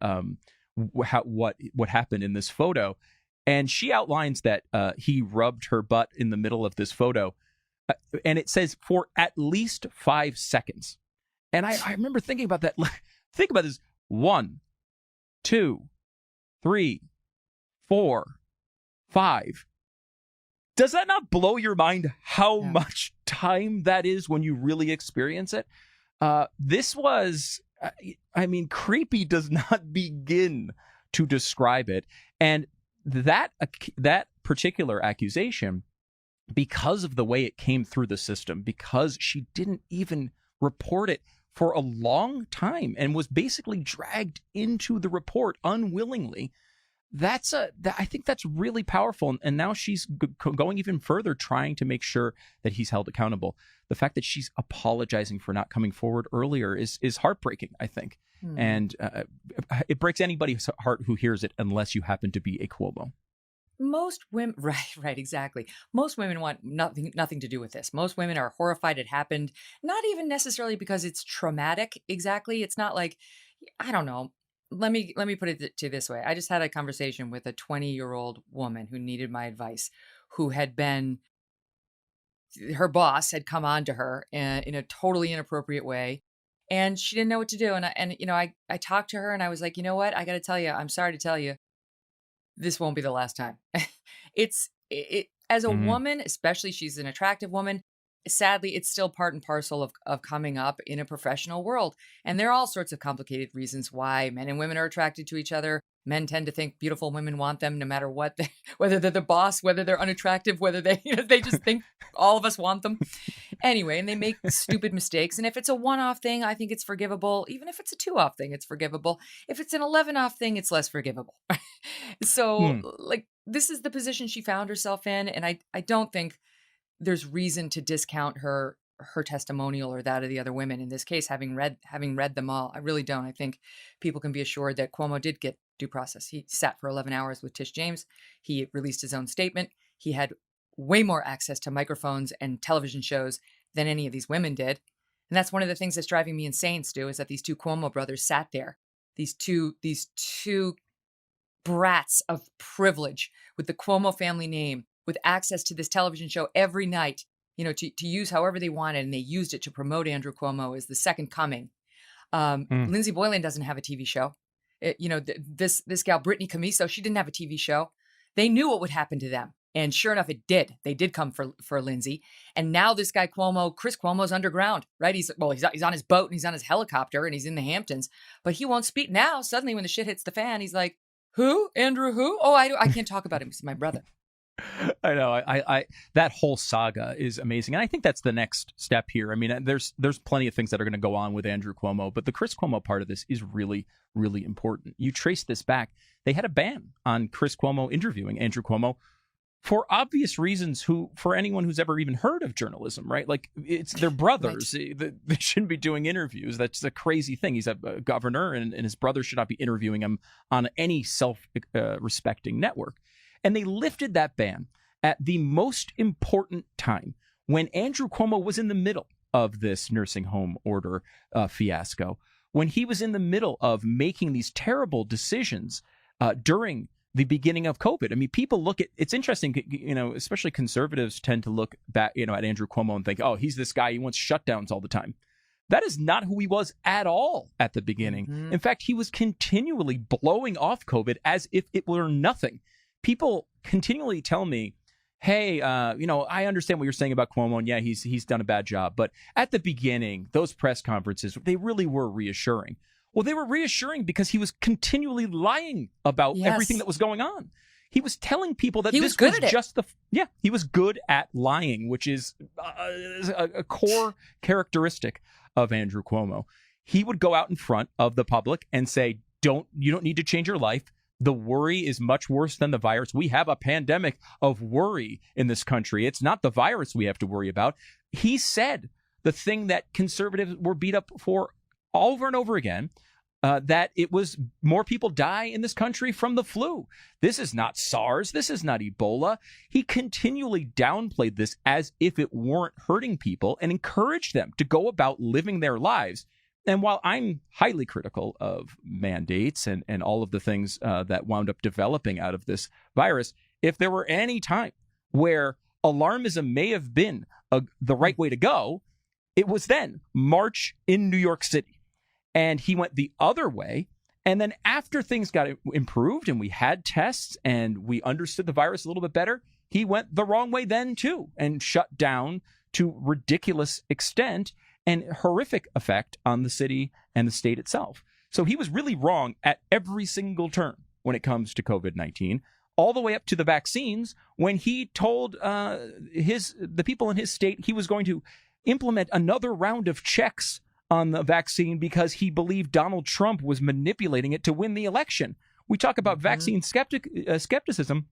what happened in this photo, and she outlines that he rubbed her butt in the middle of this photo, and it says for at least 5 seconds. And I remember thinking about that. Think about this: 1, 2, 3, 4, 5. Does that not blow your mind how much time that is when you really experience it? This was, creepy does not begin to describe it. And that particular accusation, because of the way it came through the system, because she didn't even report it for a long time and was basically dragged into the report unwillingly, I think that's really powerful. And now she's going even further, trying to make sure that he's held accountable. The fact that she's apologizing for not coming forward earlier is heartbreaking, I think. And it breaks anybody's heart who hears it, unless you happen to be a Cuomo. Most women, right, exactly. Most women want nothing to do with this. Most women are horrified it happened, not even necessarily because it's traumatic. Exactly. It's not like, I don't know. Let me put it to this way. I just had a conversation with a 20-year-old woman who needed my advice, who had been, her boss had come on to her in a totally inappropriate way, and she didn't know what to do. And I talked to her, and I was like, you know what? I got to tell you, I'm sorry to tell you, this won't be the last time. It as a woman, especially, she's an attractive woman. Sadly, it's still part and parcel of coming up in a professional world. And there are all sorts of complicated reasons why men and women are attracted to each other. Men tend to think beautiful women want them no matter what, whether they're the boss, whether they're unattractive, whether they just think all of us want them. Anyway, and they make stupid mistakes. And if it's a one-off thing, I think it's forgivable. Even if it's a two-off thing, it's forgivable. If it's an 11-off thing, it's less forgivable. So this is the position she found herself in. And I don't think there's reason to discount her testimonial or that of the other women in this case, having read them all. I really don't. I think people can be assured that Cuomo did get due process. He sat for 11 hours with Tish James. He released his own statement. He had way more access to microphones and television shows than any of these women did. And that's one of the things that's driving me insane, Stu, is that these two Cuomo brothers sat there. These two brats of privilege with the Cuomo family name, with access to this television show every night, to use however they wanted, and they used it to promote Andrew Cuomo as the second coming. Lindsay Boylan doesn't have a TV show. This gal, Brittany Camiso, she didn't have a TV show. They knew what would happen to them. And sure enough, it did. They did come for Lindsay. And now this guy Chris Cuomo's underground, right? He's on his boat and he's on his helicopter and he's in the Hamptons, but he won't speak now. Suddenly when the shit hits the fan, he's like, who? Andrew who? Oh, I can't talk about him. He's my brother. I know. I that whole saga is amazing, and I think that's the next step here. I mean, there's plenty of things that are going to go on with Andrew Cuomo, but the Chris Cuomo part of this is really, really important. You trace this back; they had a ban on Chris Cuomo interviewing Andrew Cuomo for obvious reasons. For anyone who's ever even heard of journalism, right? Like they're brothers. Right. They shouldn't be doing interviews. That's a crazy thing. He's a governor, and his brother should not be interviewing him on any self-respecting network. And they lifted that ban at the most important time when Andrew Cuomo was in the middle of this nursing home order fiasco, when he was in the middle of making these terrible decisions during the beginning of COVID. I mean, people look at, it's interesting, especially conservatives tend to look back, at Andrew Cuomo and think, oh, he's this guy, he wants shutdowns all the time. That is not who he was at all at the beginning. Mm-hmm. In fact, he was continually blowing off COVID as if it were nothing. People continually tell me, hey, I understand what you're saying about Cuomo, and yeah, he's done a bad job. But at the beginning, those press conferences, they really were reassuring. Well, they were reassuring because he was continually lying about everything that was going on. He was telling people that he was good at lying, which is a core characteristic of Andrew Cuomo. He would go out in front of the public and say, you don't need to change your life. The worry is much worse than the virus. We have a pandemic of worry in this country. It's not the virus we have to worry about. He said the thing that conservatives were beat up for over and over again, that it was more people die in this country from the flu. This is not SARS. This is not Ebola. He continually downplayed this as if it weren't hurting people and encouraged them to go about living their lives. And while I'm highly critical of mandates and all of the things that wound up developing out of this virus, if there were any time where alarmism may have been the right way to go, it was then March in New York City. And he went the other way. And then after things got improved and we had tests and we understood the virus a little bit better, he went the wrong way then, too, and shut down to ridiculous extent and horrific effect on the city and the state itself. So he was really wrong at every single turn when it comes to COVID-19, all the way up to the vaccines, when he told the people in his state he was going to implement another round of checks on the vaccine because he believed Donald Trump was manipulating it to win the election. We talk about vaccine skepticism.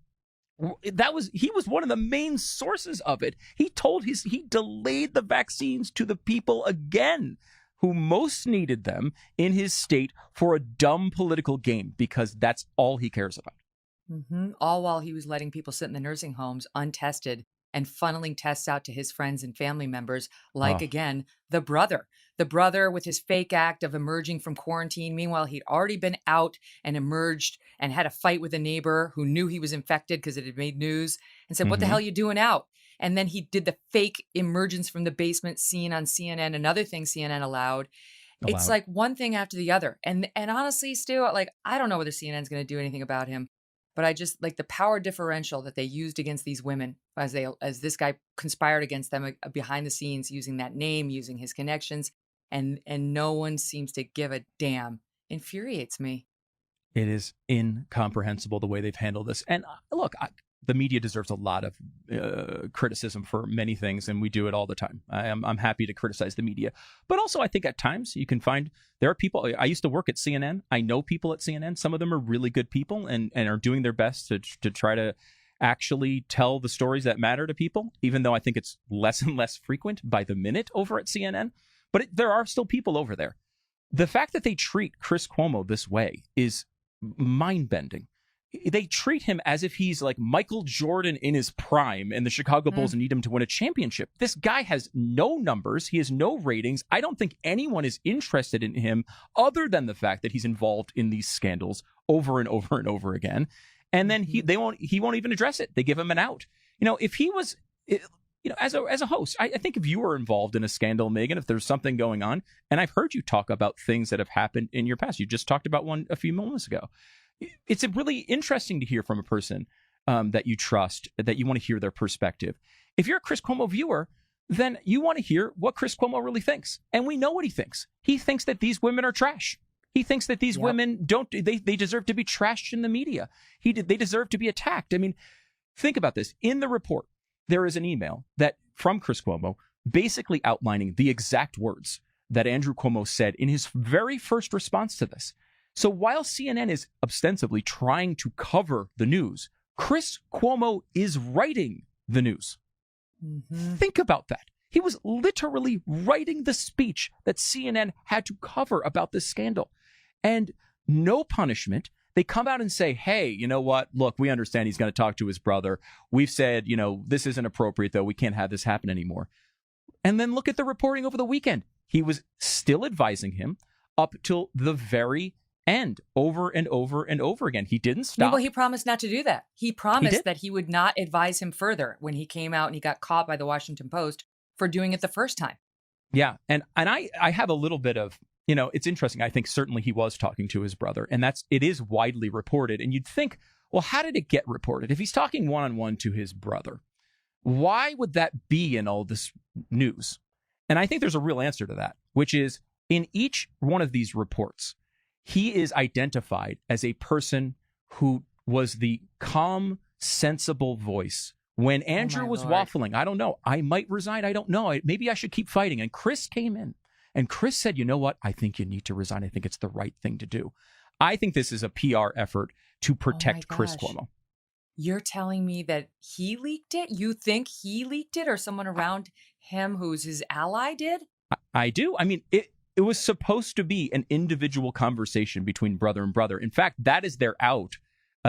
He was one of the main sources of it. He delayed the vaccines to the people again who most needed them in his state for a dumb political game, because that's all he cares about. Mm-hmm. All while he was letting people sit in the nursing homes untested and funneling tests out to his friends and family members, again, the brother with his fake act of emerging from quarantine. Meanwhile, he'd already been out and emerged and had a fight with a neighbor who knew he was infected because it had made news and said, what the hell are you doing out? And then he did the fake emergence from the basement scene on CNN, another thing CNN allowed. It's like one thing after the other. And honestly, Stu, I don't know whether CNN's going to do anything about him. But I just like the power differential that they used against these women as this guy conspired against them behind the scenes, using that name, using his connections, and no one seems to give a damn. Infuriates me. It is incomprehensible the way they've handled this. And look, the media deserves a lot of criticism for many things, and we do it all the time. I'm happy to criticize the media. But also, I think at times you can find there are people. I used to work at CNN. I know people at CNN. Some of them are really good people and are doing their best to try to actually tell the stories that matter to people, even though I think it's less and less frequent by the minute over at CNN. But there are still people over there. The fact that they treat Chris Cuomo this way is mind-bending. They treat him as if he's like Michael Jordan in his prime and the Chicago Bulls need him to win a championship. This guy has no numbers. He has no ratings. I don't think anyone is interested in him other than the fact that he's involved in these scandals over and over and over again. And then he won't even address it. They give him an out. If he was as a host, I think if you were involved in a scandal, Megyn, if there's something going on, and I've heard you talk about things that have happened in your past, you just talked about one a few moments ago. It's really interesting to hear from a person that you trust, that you want to hear their perspective. If you're a Chris Cuomo viewer, then you want to hear what Chris Cuomo really thinks. And we know what he thinks. He thinks that these women are trash. He thinks that these women they deserve to be trashed in the media. They deserve to be attacked. I mean, think about this. In the report, there is an email from Chris Cuomo basically outlining the exact words that Andrew Cuomo said in his very first response to this. So while CNN is ostensibly trying to cover the news, Chris Cuomo is writing the news. Mm-hmm. Think about that. He was literally writing the speech that CNN had to cover about this scandal. And no punishment. They come out and say, hey, you know what? Look, we understand he's going to talk to his brother. We've said, this isn't appropriate, though. We can't have this happen anymore. And then look at the reporting over the weekend. He was still advising him up till the very end, over and over and over again. He didn't stop. Well, he promised not to do that. He promised that he would not advise him further when he came out and he got caught by the Washington Post for doing it the first time. Yeah. And I have a little bit of, it's interesting. I think certainly he was talking to his brother, and it is widely reported. And you'd think, well, how did it get reported? If he's talking one-on-one to his brother, why would that be in all this news? And I think there's a real answer to that, which is in each one of these reports, he is identified as a person who was the calm, sensible voice. When Andrew was waffling, I don't know, I might resign, I don't know, maybe I should keep fighting. And Chris came in and Chris said, you know what, I think you need to resign. I think it's the right thing to do. I think this is a PR effort to protect Chris Cuomo. You're telling me that he leaked it? You think he leaked it, or someone around him who's his ally did? I do. I mean, it was supposed to be an individual conversation between brother and brother. In fact, that is their out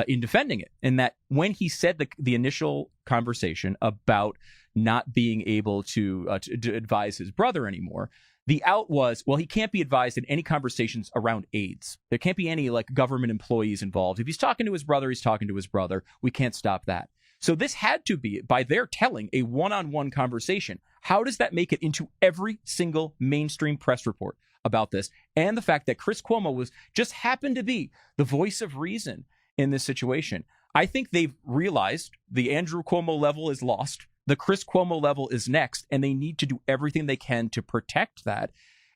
in defending it. And that when he said the initial conversation about not being able to advise his brother anymore, the out was, well, he can't be advised in any conversations around AIDS. There can't be any government employees involved. If he's talking to his brother, he's talking to his brother. We can't stop that. So this had to be, by their telling, a one-on-one conversation. How does that make it into every single mainstream press report about this? And the fact that Chris Cuomo just happened to be the voice of reason in this situation. I think they've realized the Andrew Cuomo level is lost. The Chris Cuomo level is next, and they need to do everything they can to protect that.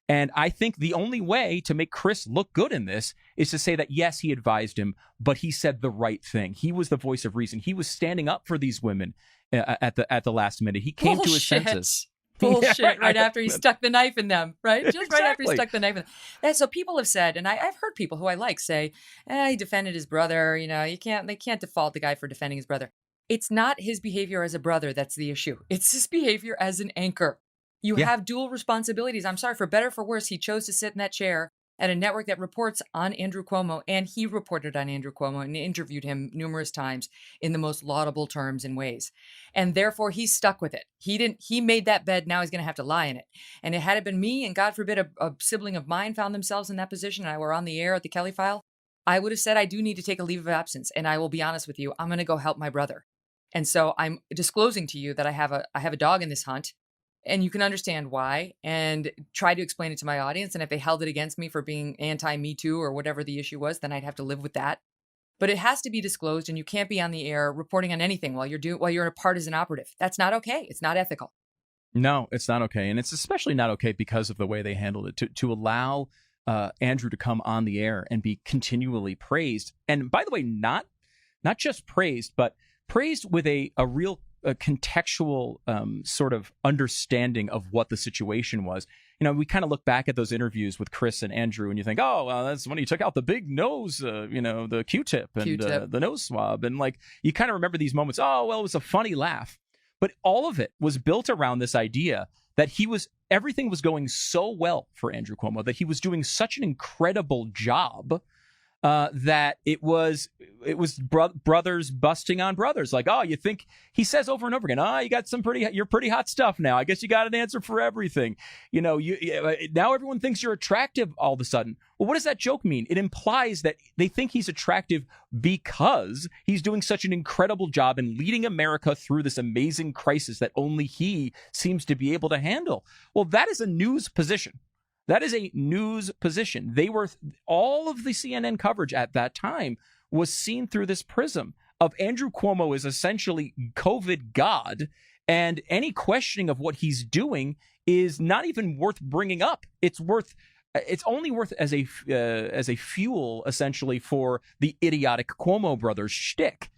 And I think the only way to make Chris look good in this is to say that, yes, he advised him, but he said the right thing. He was the voice of reason. He was standing up for these women at the last minute. He came to his senses. Bullshit, yeah, right after he stuck the knife in them, right? Just right after he stuck the knife in them. And so people have said, and I've heard people who I like say, he defended his brother. They can't default the guy for defending his brother. It's not his behavior as a brother that's the issue. It's his behavior as an anchor. You have dual responsibilities. I'm sorry, for better or for worse, he chose to sit in that chair at a network that reports on Andrew Cuomo, and he reported on Andrew Cuomo and interviewed him numerous times in the most laudable terms and ways. And therefore, he's stuck with it. He made that bed, now he's going to have to lie in it. And had it been me, and God forbid a sibling of mine found themselves in that position, and I were on the air at the Kelly File, I would have said, I do need to take a leave of absence. And I will be honest with you, I'm going to go help my brother. And so I'm disclosing to you that I have a dog in this hunt. And you can understand why, and try to explain it to my audience. And if they held it against me for being anti-Me Too or whatever the issue was, then I'd have to live with that. But it has to be disclosed, and you can't be on the air reporting on anything while you're a partisan operative. That's not okay. It's not ethical. No, it's not okay. And it's especially not okay because of the way they handled it. To allow Andrew to come on the air and be continually praised. And by the way, not just praised, but praised with a real contextual sort of understanding of what the situation was. We kind of look back at those interviews with Chris and Andrew, and you think, oh, well, that's when he took out the big nose, the Q-tip and the nose swab. And you kind of remember these moments. Oh, well, it was a funny laugh. But all of it was built around this idea that everything was going so well for Andrew Cuomo, that he was doing such an incredible job that it was brothers busting on brothers. Like, oh, you think, he says over and over again, oh, you're pretty hot stuff now. I guess you got an answer for everything. You know, now everyone thinks you're attractive all of a sudden. Well, what does that joke mean? It implies that they think he's attractive because he's doing such an incredible job in leading America through this amazing crisis that only he seems to be able to handle. Well, that is a news position. That is a news position. All of the CNN coverage at that time was seen through this prism of Andrew Cuomo is essentially COVID God, and any questioning of what he's doing is not even worth bringing up. It's only worth as a fuel, essentially, for the idiotic Cuomo brothers shtick.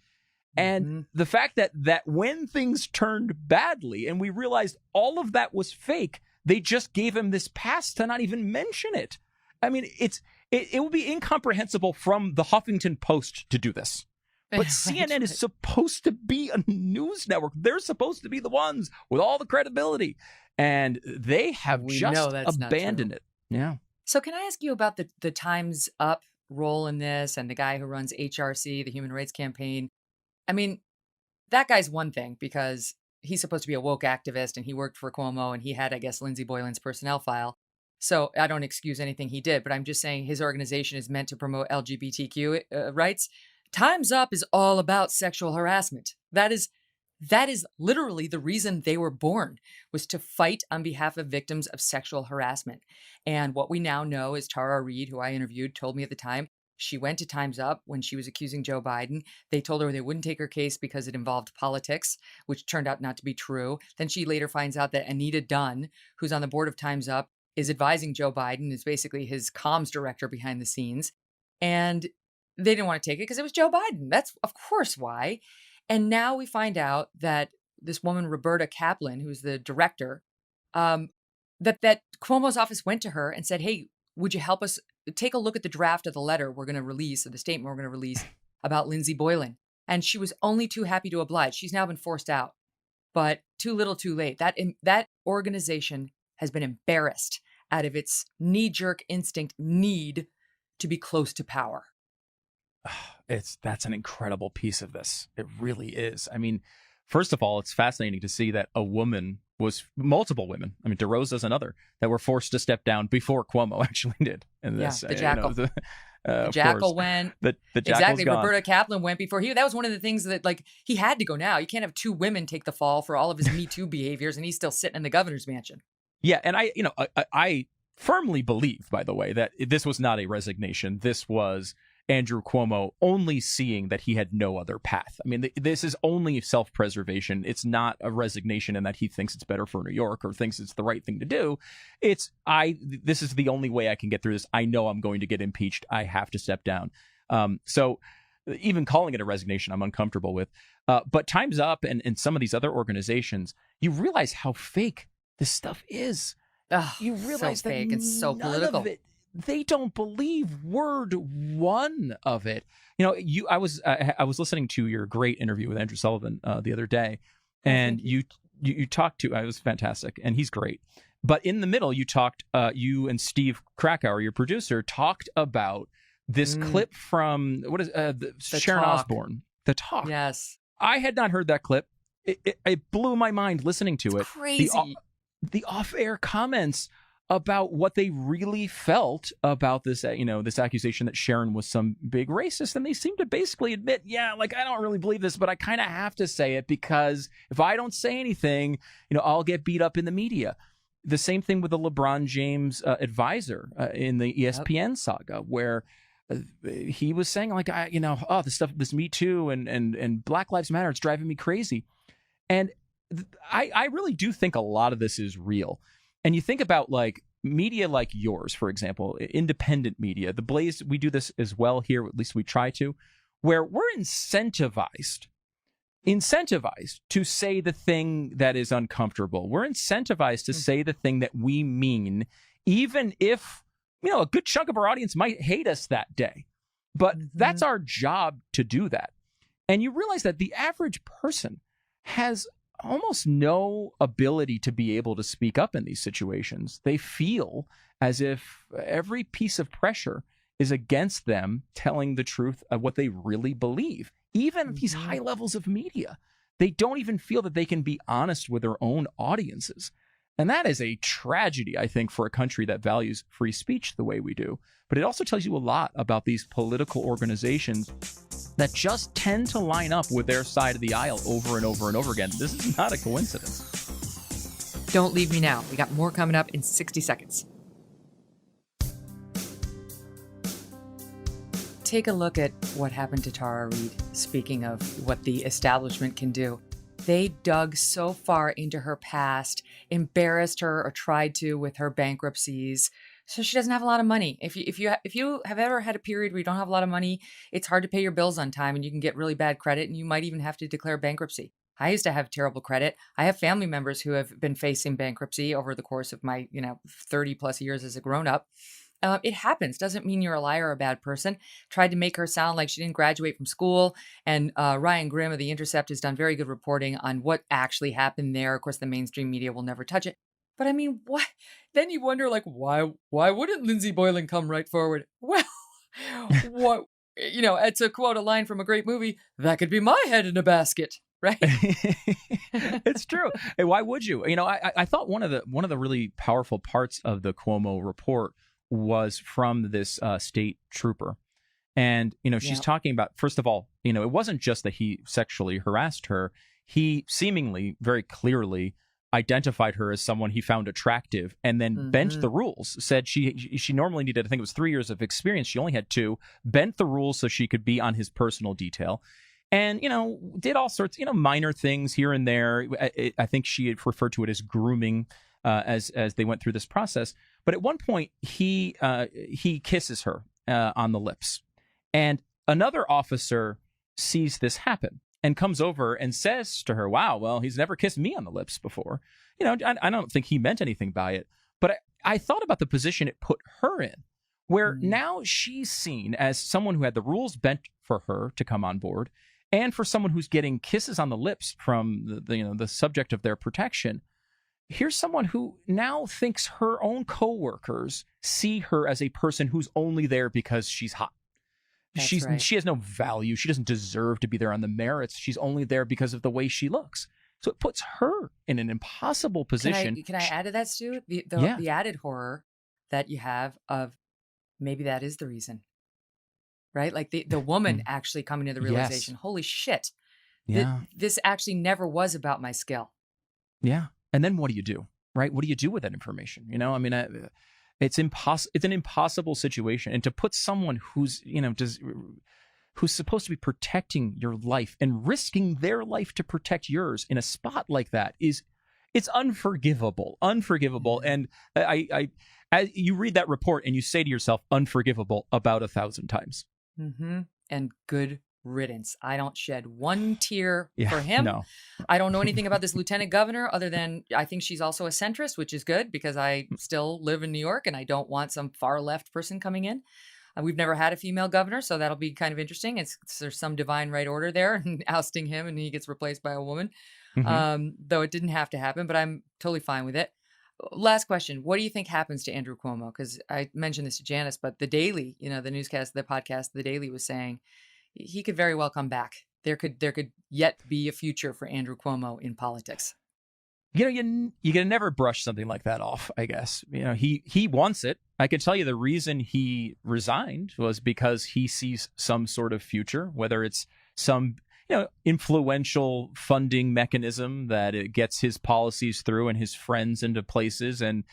And the fact that when things turned badly and we realized all of that was fake, they just gave him this pass to not even mention it. I mean, it would be incomprehensible from the Huffington Post to do this. But CNN is supposed to be a news network. They're supposed to be the ones with all the credibility. And they have just abandoned it. Yeah. So can I ask you about the Time's Up role in this and the guy who runs HRC, the Human Rights Campaign? I mean, that guy's one thing because he's supposed to be a woke activist and he worked for Cuomo and he had, I guess, Lindsey Boylan's personnel file. So I don't excuse anything he did, but I'm just saying his organization is meant to promote LGBTQ rights. Time's Up is all about sexual harassment. That is literally the reason they were born, was to fight on behalf of victims of sexual harassment. And what we now know is Tara Reid, who I interviewed, told me at the time, she went to Time's Up when she was accusing Joe Biden. They told her they wouldn't take her case because it involved politics, which turned out not to be true. Then she later finds out that Anita Dunn, who's on the board of Time's Up, is advising Joe Biden, is basically his comms director behind the scenes. And they didn't want to take it because it was Joe Biden. That's, of course, why. And now we find out that this woman, Roberta Kaplan, who's the director, that Cuomo's office went to her and said, hey, would you help us take a look at the draft of the letter we're going to release, or the statement we're going to release about Lindsey Boylan? And she was only too happy to oblige. She's now been forced out, but too little too late. That organization has been embarrassed out of its knee-jerk instinct need to be close to power. That's an incredible piece of this. It really is. I mean, first of all, it's fascinating to see that multiple women, I mean, DeRosa's another, that were forced to step down before Cuomo actually did. In this, the Jackal. The Jackal went. The Jackal's exactly. gone. Roberta Kaplan went before he. That was one of the things that, like, he had to go now. You can't have two women take the fall for all of his Me Too behaviors, and he's still sitting in the governor's mansion. Yeah, and I firmly believe, by the way, that this was not a resignation. This was Andrew Cuomo only seeing that he had no other path. I mean, this is only self-preservation. It's not a resignation in that he thinks it's better for New York or thinks it's the right thing to do. This is the only way I can get through this. I know I'm going to get impeached. I have to step down. So even calling it a resignation, I'm uncomfortable with. But Time's Up and some of these other organizations, you realize how fake this stuff is. You realize so that fake and so political. Of it, they don't believe word one of it. You know, I was listening to your great interview with Andrew Sullivan the other day, and you talked to. It was fantastic, and he's great. But in the middle, you and Steve Krakauer, your producer, talked about this clip from Sharon Talk. Osbourne, The Talk. Yes, I had not heard that clip. It blew my mind listening to it. Crazy. The off-air comments about what they really felt about this, this accusation that Sharon was some big racist. And they seem to basically admit, I don't really believe this, but I kind of have to say it because if I don't say anything, I'll get beat up in the media. The same thing with the LeBron James advisor in the ESPN saga, where he was saying this stuff, this Me Too and Black Lives Matter, it's driving me crazy. And I really do think a lot of this is real. And you think about media like yours, for example, independent media, The Blaze, we do this as well here, at least we try to, where we're incentivized to say the thing that is uncomfortable. We're incentivized to say the thing that we mean, even if, a good chunk of our audience might hate us that day. But that's our job to do that. And you realize that the average person has almost no ability to be able to speak up in these situations. They feel as if every piece of pressure is against them telling the truth of what they really believe. Even at these high levels of media, they don't even feel that they can be honest with their own audiences. And that is a tragedy, I think, for a country that values free speech the way we do. But it also tells you a lot about these political organizations that just tend to line up with their side of the aisle over and over and over again. This is not a coincidence. Don't leave me now. We got more coming up in 60 seconds. Take a look at what happened to Tara Reid. Speaking of what the establishment can do, they dug so far into her past, embarrassed her or tried to with her bankruptcies. So she doesn't have a lot of money. If you have ever had a period where you don't have a lot of money, it's hard to pay your bills on time and you can get really bad credit and you might even have to declare bankruptcy. I used to have terrible credit. I have family members who have been facing bankruptcy over the course of my 30 plus years as a grown up. It happens. Doesn't mean you're a liar or a bad person. Tried to make her sound like she didn't graduate from school. And Ryan Grimm of The Intercept has done very good reporting on what actually happened there. Of course, the mainstream media will never touch it. But I mean, what? Then you wonder, like, why wouldn't Lindsay Boylan come right forward? Well, what? To quote a line from a great movie, that could be my head in a basket. Right. It's true. Hey, why would you? I thought one of the really powerful parts of the Cuomo report was from this state trooper. And, she's talking about, first of all, it wasn't just that he sexually harassed her. He seemingly very clearly identified her as someone he found attractive and then bent the rules, said she normally needed, I think it was 3 years of experience. She only had 2, bent the rules so she could be on his personal detail. And, did all sorts, minor things here and there. I think she had referred to it as grooming as they went through this process. But at one point, he kisses her on the lips. And another officer sees this happen and comes over and says to her, wow, well, he's never kissed me on the lips before. I don't think he meant anything by it. But I thought about the position it put her in, where now she's seen as someone who had the rules bent for her to come on board, and for someone who's getting kisses on the lips from the subject of their protection. Here's someone who now thinks her own coworkers see her as a person who's only there because she's hot. Right. She has no value. She doesn't deserve to be there on the merits. She's only there because of the way she looks. So it puts her in an impossible position. Can I add to that, Stu? The added horror that you have of maybe that is the reason, right? Like the woman actually coming to the realization, holy shit, this actually never was about my skill. Yeah. And then what do you do, right? What do you do with that information? It's an impossible situation. And to put someone who's supposed to be protecting your life and risking their life to protect yours in a spot like that it's unforgivable. And you read that report and you say to yourself, unforgivable about 1,000 times. And good riddance. I don't shed one tear for him. No. I don't know anything about this lieutenant governor other than I think she's also a centrist, which is good because I still live in New York and I don't want some far left person coming in. We've never had a female governor, so that'll be kind of interesting. There's some divine right order there and ousting him and he gets replaced by a woman. Though it didn't have to happen, but I'm totally fine with it. Last question. What do you think happens to Andrew Cuomo? Because I mentioned this to Janice, but the Daily, the newscast, the podcast, the Daily was saying he could very well come back. There could yet be a future for Andrew Cuomo in politics. You can never brush something like that off, I guess. He wants it. I can tell you the reason he resigned was because he sees some sort of future, whether it's some influential funding mechanism that it gets his policies through and his friends into places and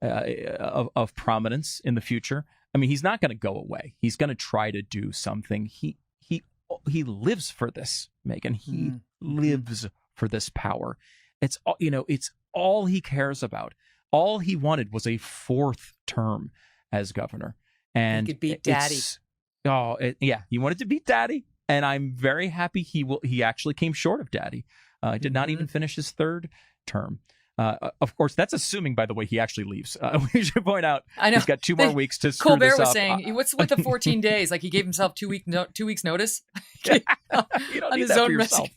of prominence in the future. I mean, he's not going to go away. He's going to try to do something. He lives for this, Megyn. He lives for this power. It's all he cares about. All he wanted was a 4th term as governor, and he could beat Daddy. He wanted to beat Daddy, and I'm very happy he actually came short of Daddy. Did not even finish his 3rd term. Of course, that's assuming, by the way, he actually leaves. We should point out he's got 2 more weeks to screw Colbert this was up. saying, what's with the 14 days? Like he gave himself 2 weeks notice. You don't need that for yourself.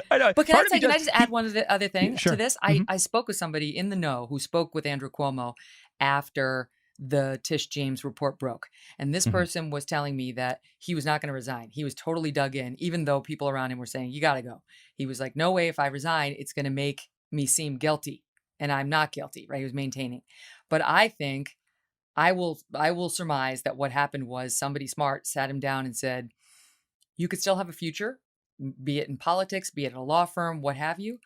I know. But can I just add one other thing Sure. to this? I spoke with somebody in the know who spoke with Andrew Cuomo after the Tish James report broke. And this person was telling me that he was not going to resign. He was totally dug in, even though people around him were saying, you got to go. He was like, no way, if I resign, it's going to make me seem guilty. And I'm not guilty, right? He was maintaining. But I think I will surmise that what happened was somebody smart sat him down and said, you could still have a future, be it in politics, be it at a law firm, what have you.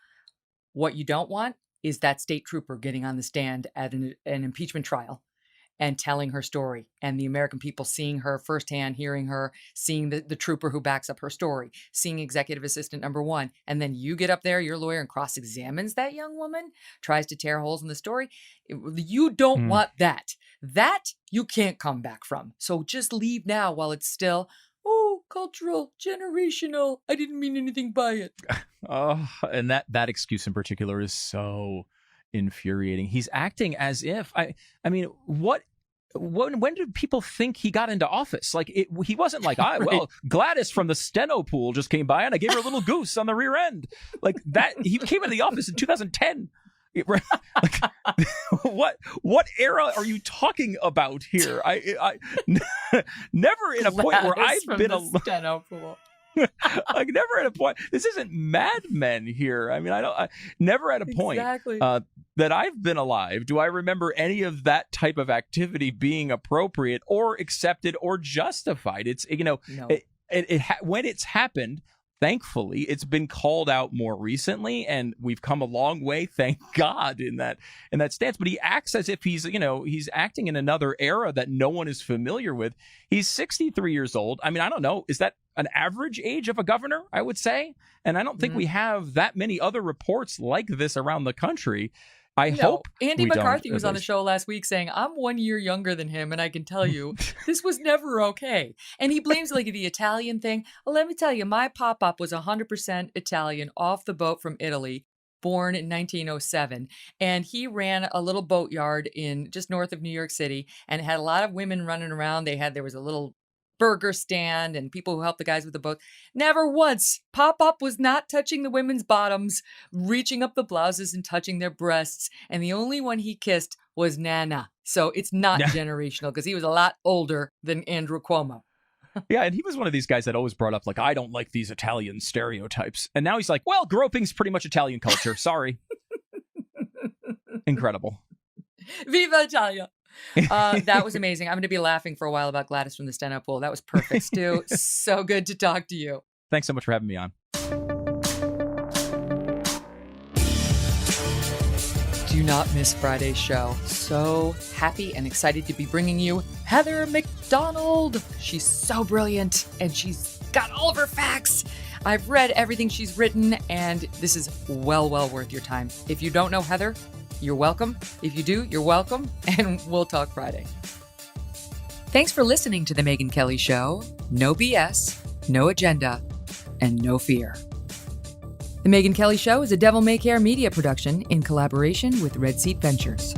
What you don't want is that state trooper getting on the stand at an impeachment trial and telling her story, and the American people seeing her firsthand, hearing her, seeing the trooper who backs up her story, seeing executive assistant number one. And then you get up there, your lawyer, and cross-examines that young woman, tries to tear holes in the story. You don't want that. That you can't come back from. So just leave now while it's still, cultural, generational. I didn't mean anything by it. And that excuse in particular is so infuriating. He's acting as if I mean, when did people think he got into office? Like he wasn't like, well, Gladys from the steno pool just came by and I gave her a little goose on the rear end. Like that, he came into the office in 2010. Like, what era are you talking about here? I never in a point where I've been a steno pool. Like never at a point. This isn't Mad Men here. I mean, never at a point that I've been alive do I remember any of that type of activity being appropriate or accepted or justified. It's no. When it's happened. Thankfully, it's been called out more recently, and we've come a long way, thank God, in that stance. But he acts as if he's acting in another era that no one is familiar with. He's 63 years old. I mean, I don't know. Is that an average age of a governor, I would say? And I don't think we have that many other reports like this around the country. I hope Andy McCarthy was on the show last week saying, I'm 1 year younger than him, and I can tell you this was never okay. And he blames like the Italian thing. Well, let me tell you, my pop-up was 100% Italian, off the boat from Italy, born in 1907. And he ran a little boatyard in just north of New York City and had a lot of women running around. There was a little burger stand and people who helped the guys with the boat. Never once. Pop-up was not touching the women's bottoms, reaching up the blouses and touching their breasts. And the only one he kissed was Nana. So it's not generational because he was a lot older than Andrew Cuomo. Yeah, and he was one of these guys that always brought up, like, I don't like these Italian stereotypes. And now he's like, well, groping's pretty much Italian culture. Sorry. Incredible. Viva Italia. That was amazing. I'm going to be laughing for a while about Gladys from the steno pool. That was perfect, Stu. So good to talk to you. Thanks so much for having me on. Do not miss Friday's show. So happy and excited to be bringing you Heather McDonald. She's so brilliant and she's got all of her facts. I've read everything she's written and this is well worth your time. If you don't know Heather, you're welcome. If you do, you're welcome. And we'll talk Friday. Thanks for listening to The Megyn Kelly Show. No BS, no agenda, and no fear. The Megyn Kelly Show is a Devil May Care media production in collaboration with Red Seat Ventures.